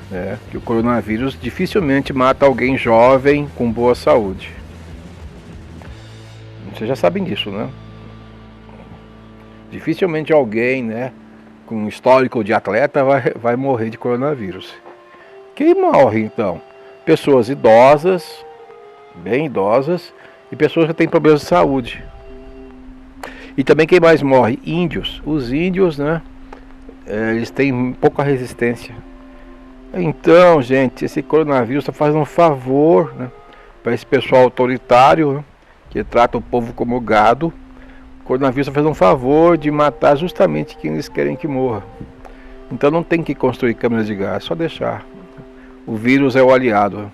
né, que o coronavírus dificilmente mata alguém jovem com boa saúde. Vocês já sabem disso, né? Dificilmente alguém, né, com histórico de atleta vai morrer de coronavírus. Quem morre então? Pessoas idosas, bem idosas, e pessoas que têm problemas de saúde. E também quem mais morre? Índios. Os índios, né, eles têm pouca resistência. Então, gente, esse coronavírus está fazendo um favor, né, para esse pessoal autoritário, né, que trata o povo como gado. O coronavírus está fazendo um favor de matar justamente quem eles querem que morra. Então não tem que construir câmeras de gás, só deixar. O vírus é o aliado.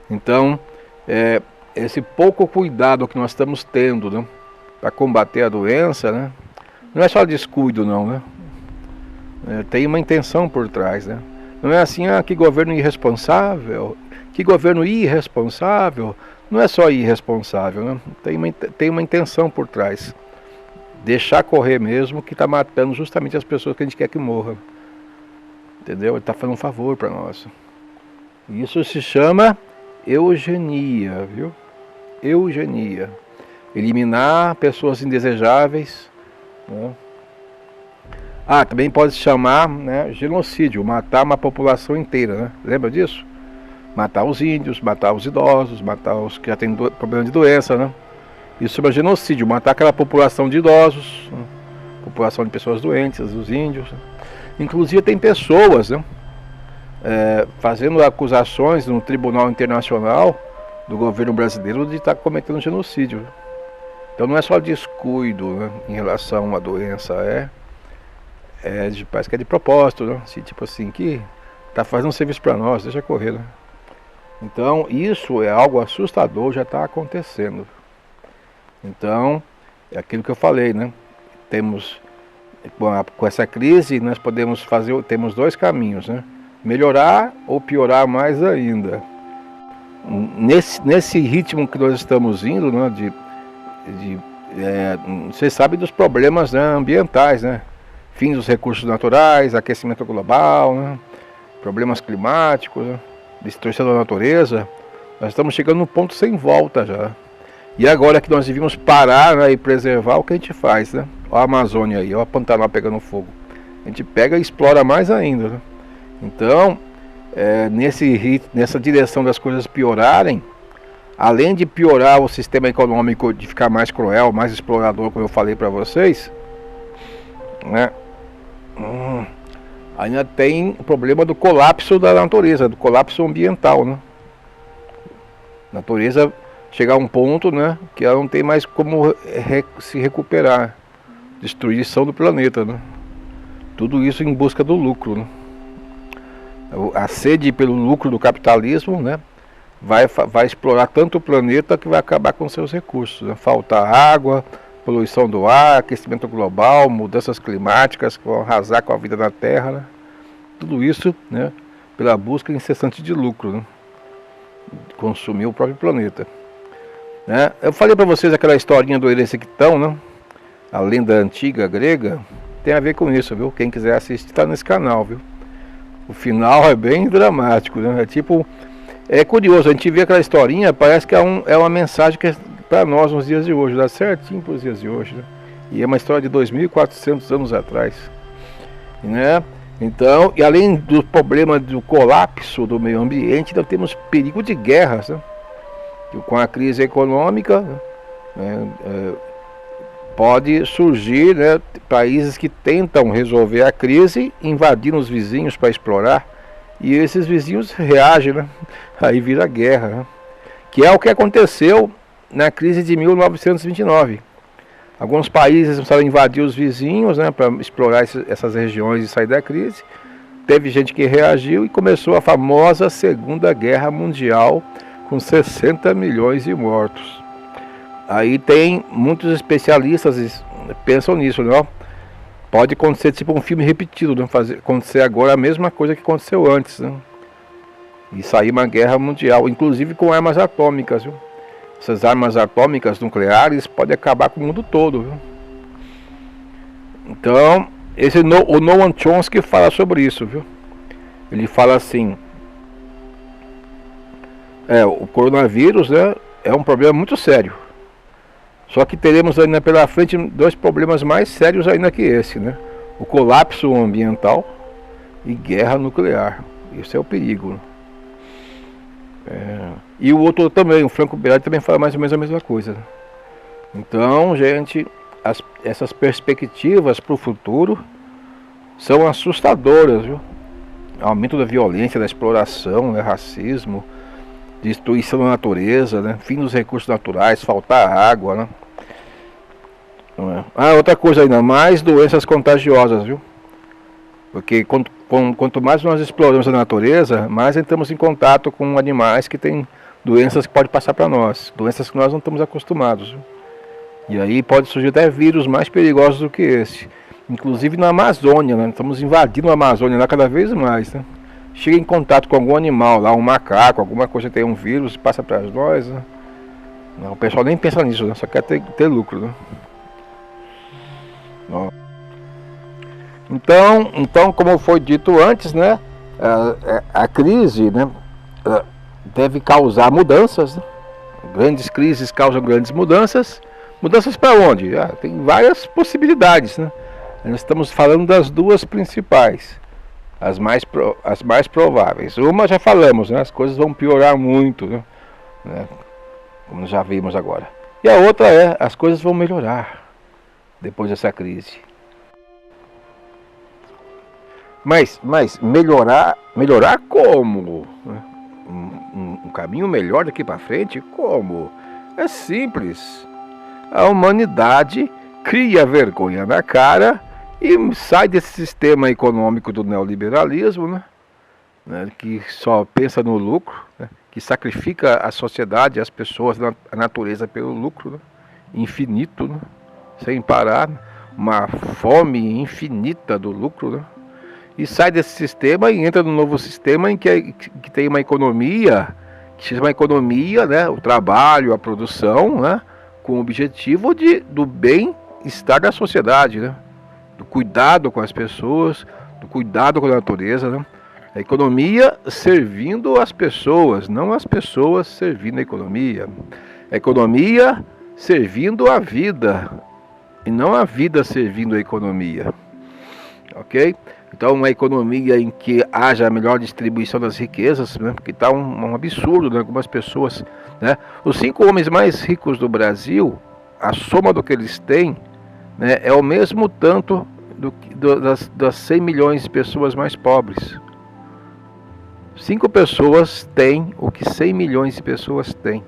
Então, esse pouco cuidado que nós estamos tendo, né, para combater a doença, né, não é só descuido não, né? Tem uma intenção por trás, né? Não é assim, que governo irresponsável, que governo irresponsável. Não é só irresponsável, né? Tem uma intenção por trás. Deixar correr mesmo, que está matando justamente as pessoas que a gente quer que morram. Entendeu? Ele está fazendo um favor para nós. Isso se chama eugenia, viu? Eugenia. Eliminar pessoas indesejáveis, né? Também pode se chamar, né, genocídio, matar uma população inteira, né? Lembra disso? Matar os índios, matar os idosos, matar os que já têm problema de doença, né? Isso chama genocídio, matar aquela população de idosos, né? População de pessoas doentes, os índios, né? Inclusive tem pessoas, né, fazendo acusações no Tribunal Internacional do governo brasileiro de estar cometendo genocídio. Então não é só descuido, né, em relação à doença, parece que é de propósito, né? Tipo assim, que está fazendo um serviço para nós, deixa correr, né? Então isso é algo assustador, já está acontecendo. Então é aquilo que eu falei, né? Com essa crise nós temos dois caminhos, né? Melhorar ou piorar mais ainda. Nesse ritmo que nós estamos indo, né? Vocês sabem dos problemas, né, ambientais, né? Fim dos recursos naturais, aquecimento global, né? problemas climáticos, né? Destruição da natureza, nós estamos chegando num ponto sem volta já. E agora que nós devíamos parar, né, e preservar, o que a gente faz, né? Olha a Amazônia aí, olha a Pantanal pegando fogo. A gente pega e explora mais ainda, né? Então, nessa direção das coisas piorarem, além de piorar o sistema econômico, de ficar mais cruel, mais explorador, como eu falei para vocês, né? Ainda tem o problema do colapso da natureza, do colapso ambiental, né? A natureza chegar a um ponto, né, que ela não tem mais como se recuperar. Destruição do planeta, né? Tudo isso em busca do lucro, né? A sede pelo lucro do capitalismo, né, vai explorar tanto o planeta que vai acabar com seus recursos, né? Faltar água, poluição do ar, aquecimento global, mudanças climáticas que vão arrasar com a vida na Terra, né? Tudo isso, né, pela busca incessante de lucro, né? Consumir o próprio planeta, né? Eu falei para vocês aquela historinha do Eresictão, né? A lenda antiga grega, tem a ver com isso, viu? Quem quiser assistir está nesse canal, viu? O final é bem dramático, né? É curioso, a gente vê aquela historinha, parece que é uma mensagem que é para nós nos dias de hoje, dá certinho para os dias de hoje, né? E é uma história de 2.400 anos atrás, né? Então, e além do problema do colapso do meio ambiente, nós temos perigo de guerras, né? Com a crise econômica, né, pode surgir, né, países que tentam resolver a crise, invadindo os vizinhos para explorar, e esses vizinhos reagem, né? Aí vira guerra, né? Que é o que aconteceu na crise de 1929. Alguns países começaram a invadir os vizinhos, né, para explorar essas regiões e sair da crise. Teve gente que reagiu e começou a famosa Segunda Guerra Mundial, com 60 milhões de mortos. Aí tem muitos especialistas que pensam nisso, né? Pode acontecer tipo um filme repetido, né? Acontecer agora a mesma coisa que aconteceu antes, né? E sair uma guerra mundial, inclusive com armas atômicas, viu? Essas armas atômicas nucleares podem acabar com o mundo todo, viu? Então, o Noam Chomsky fala sobre isso, viu? Ele fala assim: o coronavírus, né, é um problema muito sério. Só que teremos ainda pela frente dois problemas mais sérios ainda que esse, né? O colapso ambiental e guerra nuclear. Isso é o perigo, né? E o outro também, o Franco Birardi também fala mais ou menos a mesma coisa, né? Então, gente, essas perspectivas para o futuro são assustadoras, viu? Aumento da violência, da exploração, né, racismo, destruição da natureza, né? Fim dos recursos naturais, faltar água, né? Outra coisa ainda, mais doenças contagiosas, viu? Porque quanto mais nós exploramos a natureza, mais entramos em contato com animais que têm doenças que podem passar para nós, doenças que nós não estamos acostumados, viu? E aí pode surgir até vírus mais perigosos do que esse, inclusive na Amazônia, né? Estamos invadindo a Amazônia lá cada vez mais, né? Chega em contato com algum animal lá, um macaco, alguma coisa que tem um vírus, passa para nós, né? Não, o pessoal nem pensa nisso, né? Só quer ter lucro, né? Então, como foi dito antes, né? A crise, né, deve causar mudanças, né? Grandes crises causam grandes mudanças. Mudanças para onde? Tem várias possibilidades, né? Nós estamos falando das duas principais. As mais prováveis. Uma já falamos, né? As coisas vão piorar muito, né? Como já vimos agora. E a outra as coisas vão melhorar depois dessa crise. Mas melhorar como? Um caminho melhor daqui para frente? Como? É simples. A humanidade cria vergonha na cara e sai desse sistema econômico do neoliberalismo, né? Que só pensa no lucro, né? Que sacrifica a sociedade, as pessoas, a natureza pelo lucro, né? Infinito, né? Sem parar, uma fome infinita do lucro, né? E sai desse sistema e entra no novo sistema em que tem uma economia, que se chama economia, né? O trabalho, a produção, né? Com o objetivo do bem-estar da sociedade, né? Do cuidado com as pessoas, do cuidado com a natureza, né? A economia servindo as pessoas, não as pessoas servindo a economia. A economia servindo a vida, e não a vida servindo a economia. Ok? Então, uma economia em que haja a melhor distribuição das riquezas, né? Porque está um absurdo, né? Algumas pessoas, né? Os 5 homens mais ricos do Brasil, a soma do que eles têm, né, é o mesmo tanto das 100 milhões de pessoas mais pobres. 5 pessoas têm o que 100 milhões de pessoas têm.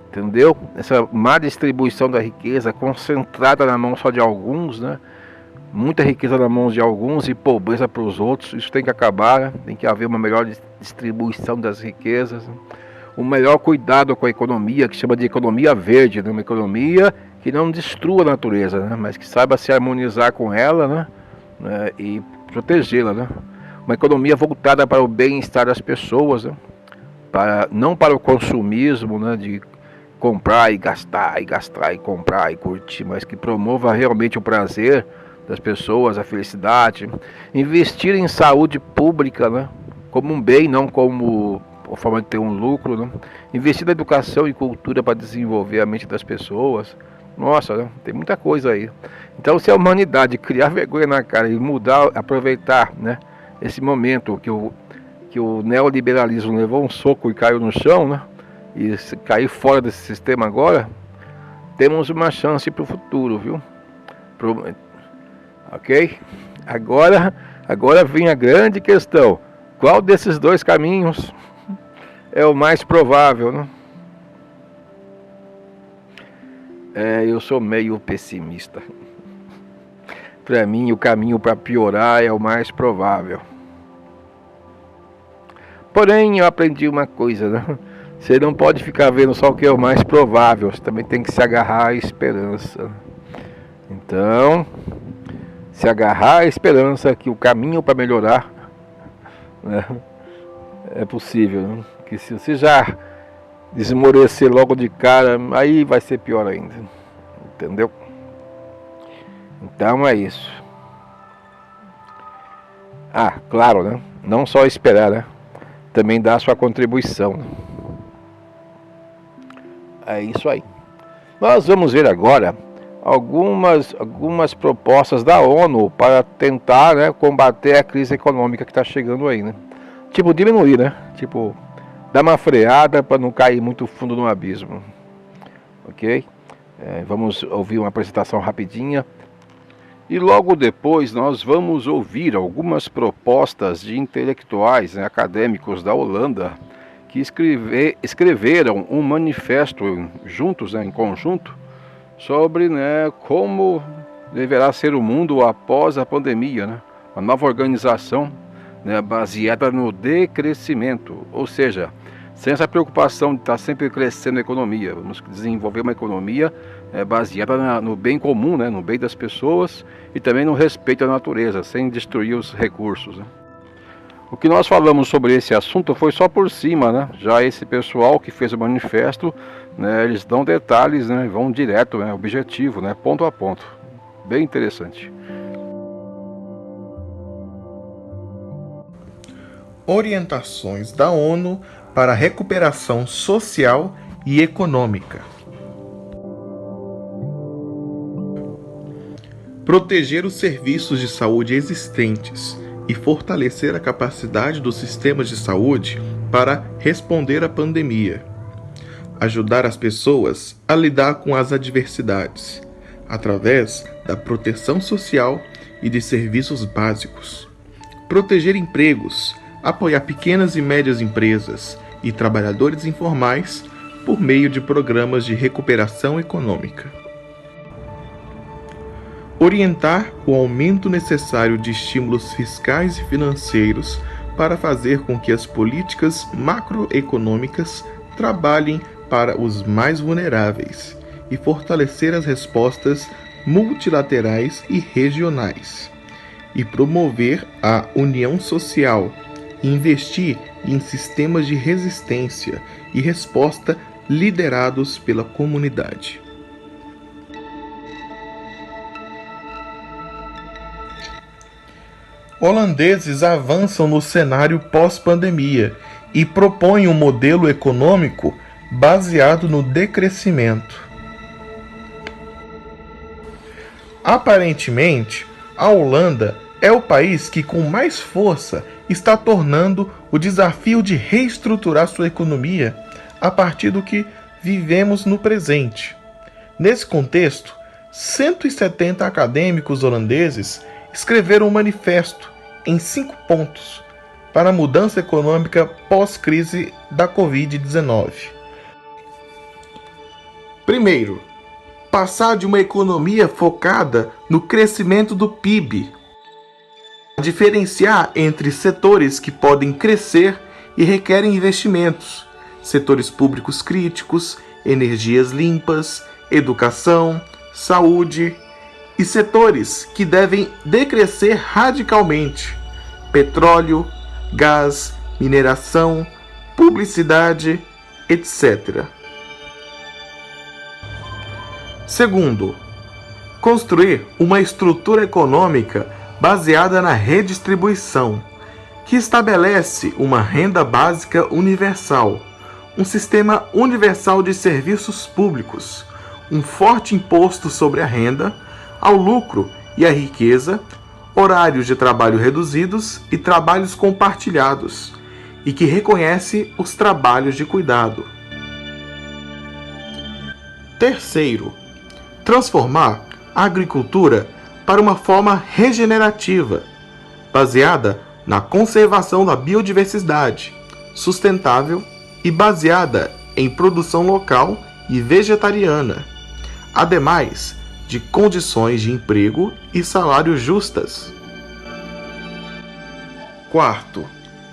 Entendeu? Essa má distribuição da riqueza concentrada na mão só de alguns, né? Muita riqueza na mão de alguns e pobreza para os outros. Isso tem que acabar, né? Tem que haver uma melhor distribuição das riquezas, né? Um melhor cuidado com a economia, que chama de economia verde, né? Uma economia que não destrua a natureza, né? Mas que saiba se harmonizar com ela, né? E protegê-la, né? Uma economia voltada para o bem-estar das pessoas, né? Não para o consumismo, né? De comprar e gastar, e comprar e curtir, mas que promova realmente o prazer das pessoas, a felicidade. Investir em saúde pública, né? Como um bem, não como a forma de ter um lucro, né? Investir na educação e cultura para desenvolver a mente das pessoas. Nossa, né? Tem muita coisa aí. Então, se a humanidade criar vergonha na cara e mudar, aproveitar, né, esse momento que o neoliberalismo levou um soco e caiu no chão, né? E se cair fora desse sistema agora, temos uma chance para o futuro, viu? Ok? Agora vem a grande questão. Qual desses 2 caminhos é o mais provável, né? Eu sou meio pessimista. Para mim, o caminho para piorar é o mais provável. Porém, eu aprendi uma coisa, né? Você não pode ficar vendo só o que é o mais provável, você também tem que se agarrar à esperança. Então, se agarrar à esperança que o caminho para melhorar, né, é possível, né? Que se você já esmorecer logo de cara, aí vai ser pior ainda. Entendeu? Então é isso. Ah, claro, né? Não só esperar, né? Também dar a sua contribuição. É isso aí. Nós vamos ver agora algumas propostas da ONU para tentar, né, combater a crise econômica que está chegando aí, né? Tipo, diminuir, né? Tipo, dar uma freada para não cair muito fundo no abismo. Ok? Vamos ouvir uma apresentação rapidinha. E logo depois nós vamos ouvir algumas propostas de intelectuais, né, acadêmicos da Holanda, que escreveram um manifesto juntos, né, em conjunto, sobre, né, como deverá ser o mundo após a pandemia, né? Uma nova organização, né, baseada no decrescimento, ou seja, sem essa preocupação de estar sempre crescendo a economia. Vamos desenvolver uma economia baseada no bem comum, né, no bem das pessoas e também no respeito à natureza, sem destruir os recursos, né? O que nós falamos sobre esse assunto foi só por cima, né? Já esse pessoal que fez o manifesto, né, eles dão detalhes, né, vão direto, né, objetivo, né, ponto a ponto. Bem interessante. Orientações da ONU para a recuperação social e econômica. Proteger os serviços de saúde existentes e fortalecer a capacidade dos sistemas de saúde para responder à pandemia. Ajudar as pessoas a lidar com as adversidades, através da proteção social e de serviços básicos. Proteger empregos, apoiar pequenas e médias empresas e trabalhadores informais por meio de programas de recuperação econômica. Orientar o aumento necessário de estímulos fiscais e financeiros para fazer com que as políticas macroeconômicas trabalhem para os mais vulneráveis e fortalecer as respostas multilaterais e regionais. E promover a união social e investir em sistemas de resistência e resposta liderados pela comunidade. Holandeses avançam no cenário pós-pandemia e propõem um modelo econômico baseado no decrescimento. Aparentemente, a Holanda é o país que com mais força está tornando o desafio de reestruturar sua economia a partir do que vivemos no presente. Nesse contexto, 170 acadêmicos holandeses escreveram um manifesto em 5 pontos para a mudança econômica pós-crise da Covid-19. Primeiro, passar de uma economia focada no crescimento do PIB, diferenciar entre setores que podem crescer e requerem investimentos, setores públicos críticos, energias limpas, educação, saúde, e setores que devem decrescer radicalmente, petróleo, gás, mineração, publicidade, etc. Segundo, construir uma estrutura econômica baseada na redistribuição, que estabelece uma renda básica universal, um sistema universal de serviços públicos, um forte imposto sobre a renda, ao lucro e à riqueza, horários de trabalho reduzidos e trabalhos compartilhados, e que reconhece os trabalhos de cuidado. Terceiro, transformar a agricultura para uma forma regenerativa, baseada na conservação da biodiversidade, sustentável e baseada em produção local e vegetariana, ademais de condições de emprego e salários justas. Quarto,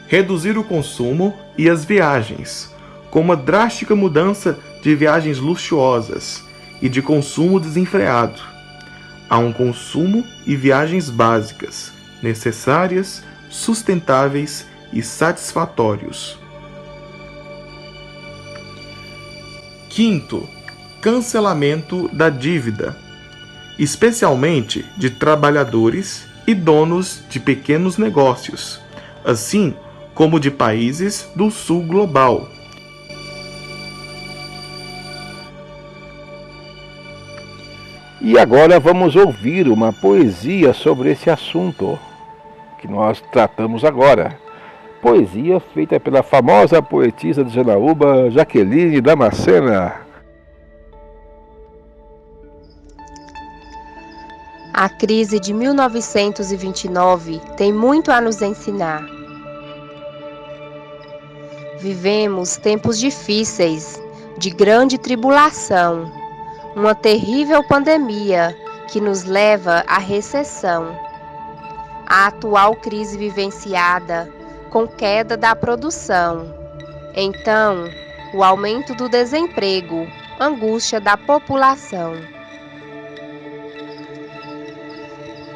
reduzir o consumo e as viagens, com uma drástica mudança de viagens luxuosas e de consumo desenfreado. Há um consumo e viagens básicas, necessárias, sustentáveis e satisfatórios. Quinto, cancelamento da dívida, especialmente de trabalhadores e donos de pequenos negócios, assim como de países do sul global. E agora vamos ouvir uma poesia sobre esse assunto que nós tratamos agora. Poesia feita pela famosa poetisa de Janaúba, Jaqueline Damascena. A crise de 1929 tem muito a nos ensinar. Vivemos tempos difíceis, de grande tribulação, uma terrível pandemia que nos leva à recessão. A atual crise vivenciada com queda da produção. Então, o aumento do desemprego, angústia da população.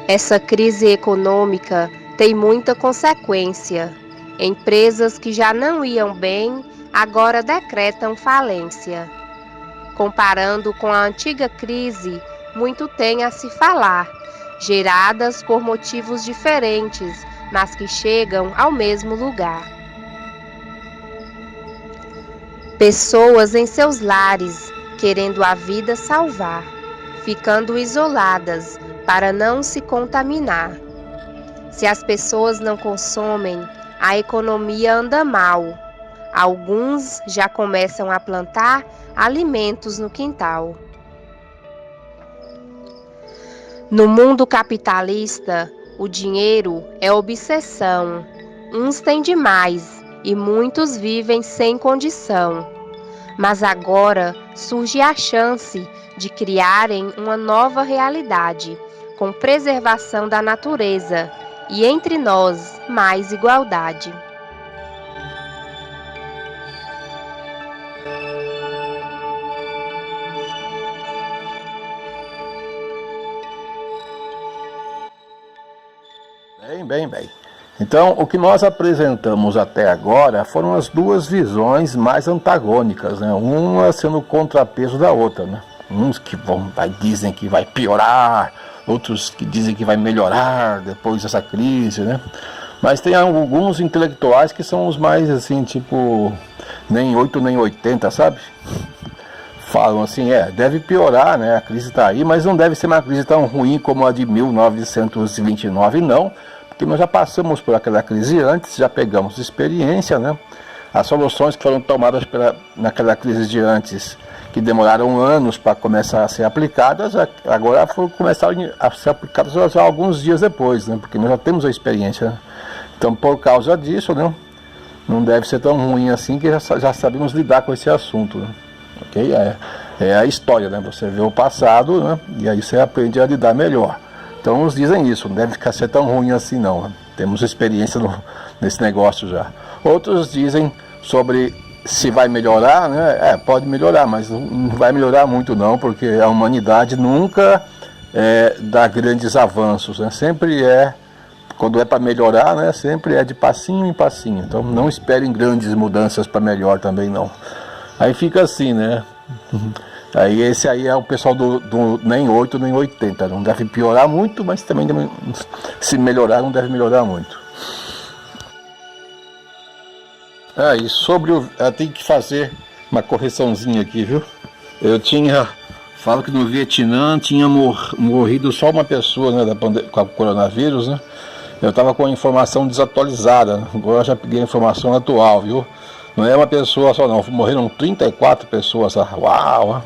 Essa crise econômica tem muita consequência. Empresas que já não iam bem, agora decretam falência. Comparando com a antiga crise, muito tem a se falar, geradas por motivos diferentes, mas que chegam ao mesmo lugar. Pessoas em seus lares, querendo a vida salvar, ficando isoladas para não se contaminar. Se as pessoas não consomem, a economia anda mal. Alguns já começam a plantar alimentos no quintal. No mundo capitalista, o dinheiro é obsessão. Uns têm demais e muitos vivem sem condição. Mas agora surge a chance de criarem uma nova realidade, com preservação da natureza e entre nós mais igualdade. Bem. Então, o que nós apresentamos até agora foram as duas visões mais antagônicas, né? Uma sendo o contrapeso da outra, né? Uns que dizem que vai piorar, outros que dizem que vai melhorar depois dessa crise, né? Mas tem alguns intelectuais que são os mais assim, tipo, nem 8 nem 80, sabe? Falam assim, deve piorar, né? A crise está aí, mas não deve ser uma crise tão ruim como a de 1929, não, porque nós já passamos por aquela crise antes, já pegamos experiência, né? As soluções que foram tomadas naquela crise de antes, que demoraram anos para começar a ser aplicadas, agora começaram a ser aplicadas já alguns dias depois, né? Porque nós já temos a experiência, né? Então, por causa disso, né? Não deve ser tão ruim assim, que já sabemos lidar com esse assunto, né? Ok? É a história, né? Você vê o passado, né? E aí você aprende a lidar melhor. Então, uns dizem isso, não deve ser tão ruim assim, não, né? Temos experiência nesse negócio já. Outros dizem sobre se vai melhorar, né? Pode melhorar, mas não vai melhorar muito não, porque a humanidade nunca dá grandes avanços, né? Sempre quando é para melhorar, né? Sempre é de passinho em passinho. Então não esperem grandes mudanças para melhor também não. Aí fica assim, né? Aí esse aí é o pessoal do nem 8 nem 80. Não deve piorar muito, mas também se melhorar não deve melhorar muito. E sobre tem que fazer uma correçãozinha aqui, viu? Falo que no Vietnã tinha morrido só uma pessoa, né, com o coronavírus, né? Eu estava com a informação desatualizada, né? Agora já peguei a informação atual, viu? Não é uma pessoa só não, morreram 34 pessoas. Uau!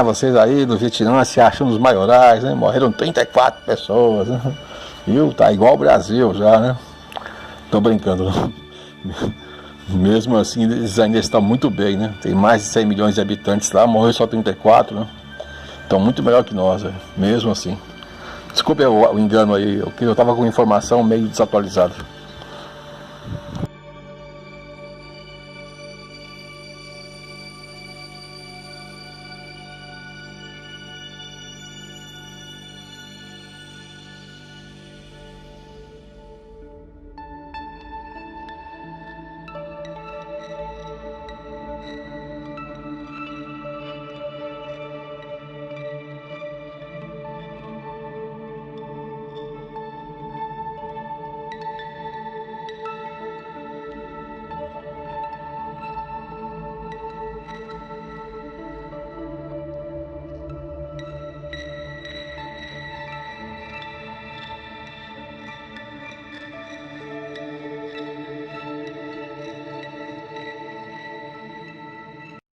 Vocês aí do Vietnã se acham os maiorais, né? Morreram 34 pessoas, né? Viu? Tá igual o Brasil já, né? Tô brincando, né? Mesmo assim, eles ainda estão muito bem, né? Tem mais de 100 milhões de habitantes lá, morreu só 34, né? Estão muito melhor que nós, mesmo assim. Desculpe o engano aí, eu estava com informação meio desatualizada.